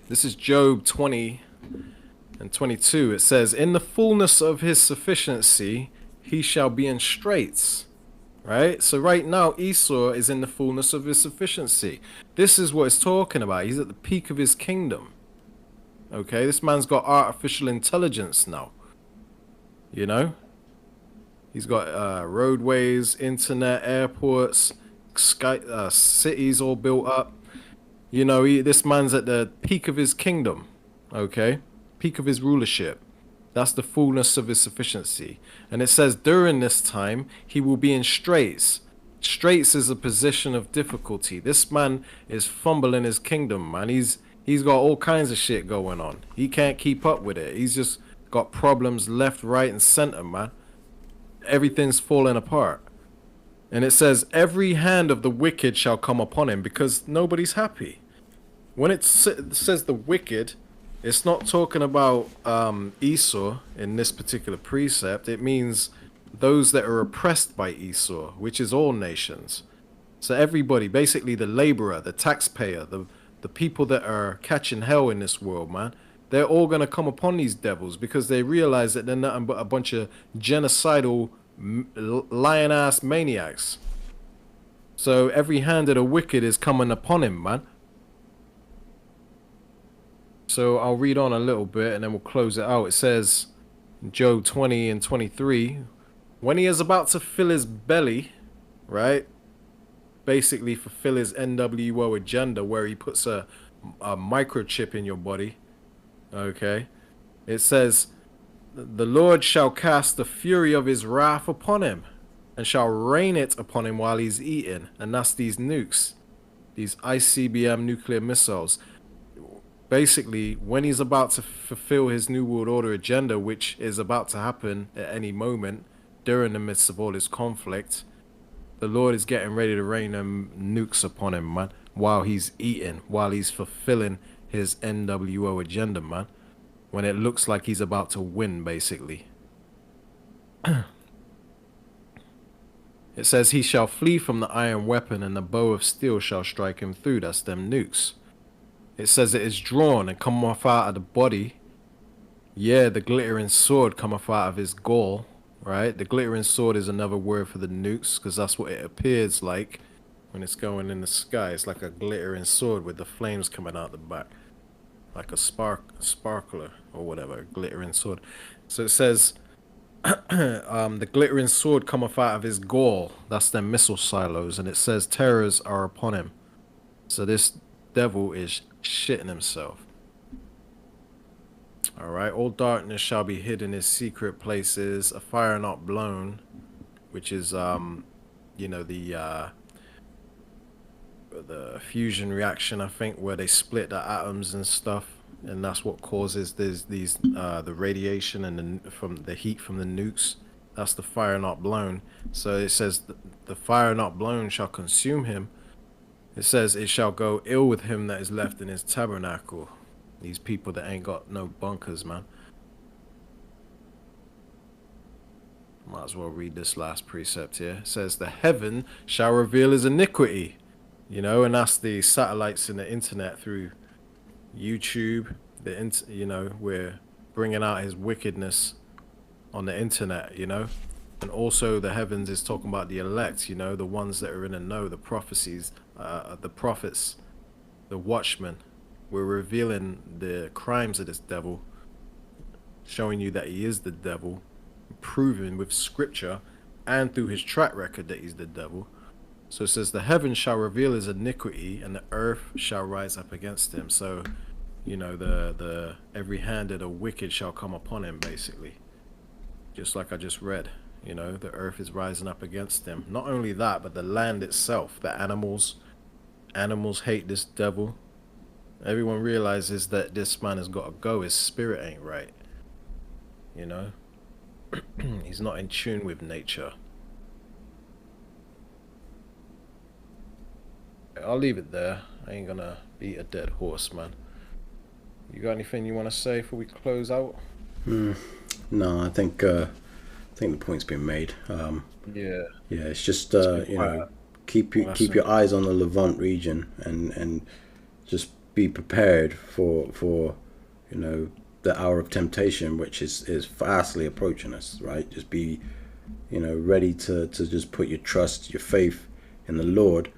This is Job 20 and 22. It says, in the fullness of his sufficiency, he shall be in straits. Right? So right now, Esau is in the fullness of his sufficiency. This is what it's talking about. He's at the peak of his kingdom. Okay? This man's got artificial intelligence now. You know? He's got roadways, internet, airports, cities all built up. You know, this man's at the peak of his kingdom, okay? Peak of his rulership. That's the fullness of his sufficiency. And it says during this time, he will be in straits. Straits is a position of difficulty. This man is fumbling his kingdom, man. He's got all kinds of shit going on. He can't keep up with it. He's just got problems left, right, and center, man. Everything's falling apart. And it says, every hand of the wicked shall come upon him, because nobody's happy. When it says the wicked, it's not talking about Esau in this particular precept. It means those that are oppressed by Esau, which is all nations. So everybody, basically the laborer, the taxpayer, the people that are catching hell in this world, man, they're all going to come upon these devils because they realize that they're nothing but a bunch of genocidal, lion-ass maniacs. So every hand of the wicked is coming upon him, man. So I'll read on a little bit and then we'll close it out. It says, Job 20 and 23, when he is about to fill his belly, right? Basically fulfill his NWO agenda where he puts a microchip in your body. Okay. It says, the Lord shall cast the fury of his wrath upon him and shall rain it upon him while he's eating. And that's these nukes, these ICBM nuclear missiles. Basically, when he's about to fulfill his New World Order agenda, which is about to happen at any moment during the midst of all this conflict, the Lord is getting ready to rain them nukes upon him, man, while he's eating, while he's fulfilling his NWO agenda, man, when it looks like he's about to win, basically. It says, he shall flee from the iron weapon, and the bow of steel shall strike him through. That's them nukes. It says it is drawn and come off out of the body. Yeah, the glittering sword come off out of his gall, right? The glittering sword is another word for the nukes, because that's what it appears like when it's going in the sky. It's like a glittering sword with the flames coming out the back. Like a sparkler or whatever, a glittering sword. So it says, the glittering sword cometh out of his gall. That's their missile silos. And it says, terrors are upon him. So this devil is shitting himself. All right, all darkness shall be hid in his secret places, a fire not blown, which is you know, the fusion reaction, I think, where they split the atoms and stuff, and that's what causes the radiation and from the heat from the nukes. That's the fire not blown. So it says the fire not blown shall consume him. It says, it shall go ill with him that is left in his tabernacle. These people that ain't got no bunkers, man. Might as well read this last precept here. It says, the heaven shall reveal his iniquity. You know, and that's the satellites in the internet through YouTube. You know, we're bringing out his wickedness on the internet, you know. And also the heavens is talking about the elect, you know, the ones that are in the know, the prophecies, the prophets, the watchmen. We're revealing the crimes of this devil, showing you that he is the devil, proving with scripture and through his track record that he's the devil. So it says, the heavens shall reveal his iniquity, and the earth shall rise up against him. So, you know, the every hand of the wicked shall come upon him, basically. Just like I just read You know, the earth is rising up against them. Not only that, but the land itself, the animals hate this devil. Everyone realizes that this man has got to go. His spirit ain't right. You know, he's not in tune with nature. I'll leave it there. I ain't gonna beat a dead horse, man. You got anything you want to say before we close out? No, I think the point's been made. Yeah. Yeah, it's just you know, keep your eyes on the Levant region and just be prepared for you know, the hour of temptation, which is fastly approaching us. Right, just be, you know, ready to just put your trust, your faith in the Lord,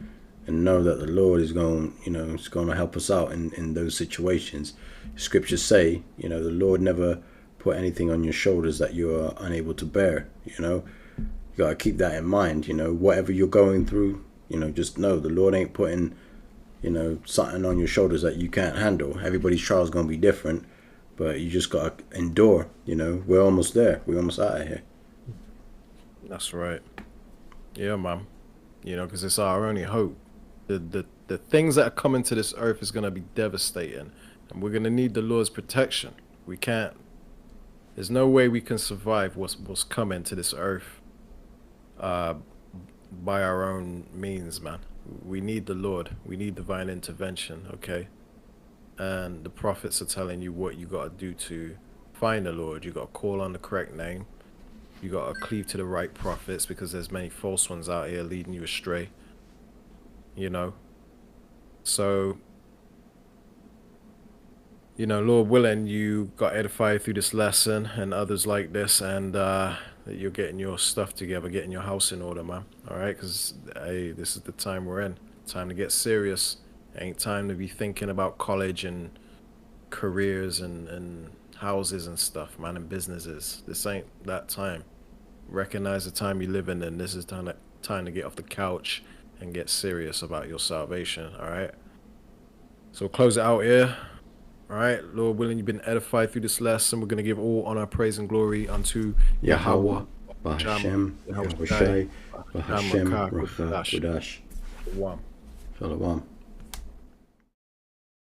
and know that the Lord is going, you know, is going to help us out in those situations. Scriptures say, you know, the Lord never put anything on your shoulders that you are unable to bear. You know, you got to keep that in mind. You know, whatever you're going through, you know, just know the Lord ain't putting, you know, something on your shoulders that you can't handle. Everybody's trial is going to be different, but you just got to endure. You know, we're almost there. We're almost out of here. That's right. Yeah, man. You know, because it's our only hope. The things that are coming to this earth is going to be devastating, and we're going to need the Lord's protection. We can't. There's no way we can survive what's coming to this earth by our own means, man. We need the Lord. We need divine intervention, okay? And the prophets are telling you what you got to do to find the Lord. You got to call on the correct name. You got to cleave to the right prophets, because there's many false ones out here leading you astray. You know? So, you know, Lord willing, you got edified through this lesson and others like this, and that you're getting your stuff together, getting your house in order, man. All right? Because, hey, this is the time we're in. Time to get serious. Ain't time to be thinking about college and careers and houses and stuff, man, and businesses. This ain't that time. Recognize the time you live in, and this is time to get off the couch and get serious about your salvation, all right? So we'll close it out here. All right, Lord willing, you've been edified through this lesson. We're going to give all honor, praise, and glory unto Yahweh, Bahashem, Yahushai, Bahashem, Racha, Kodash. Shalom.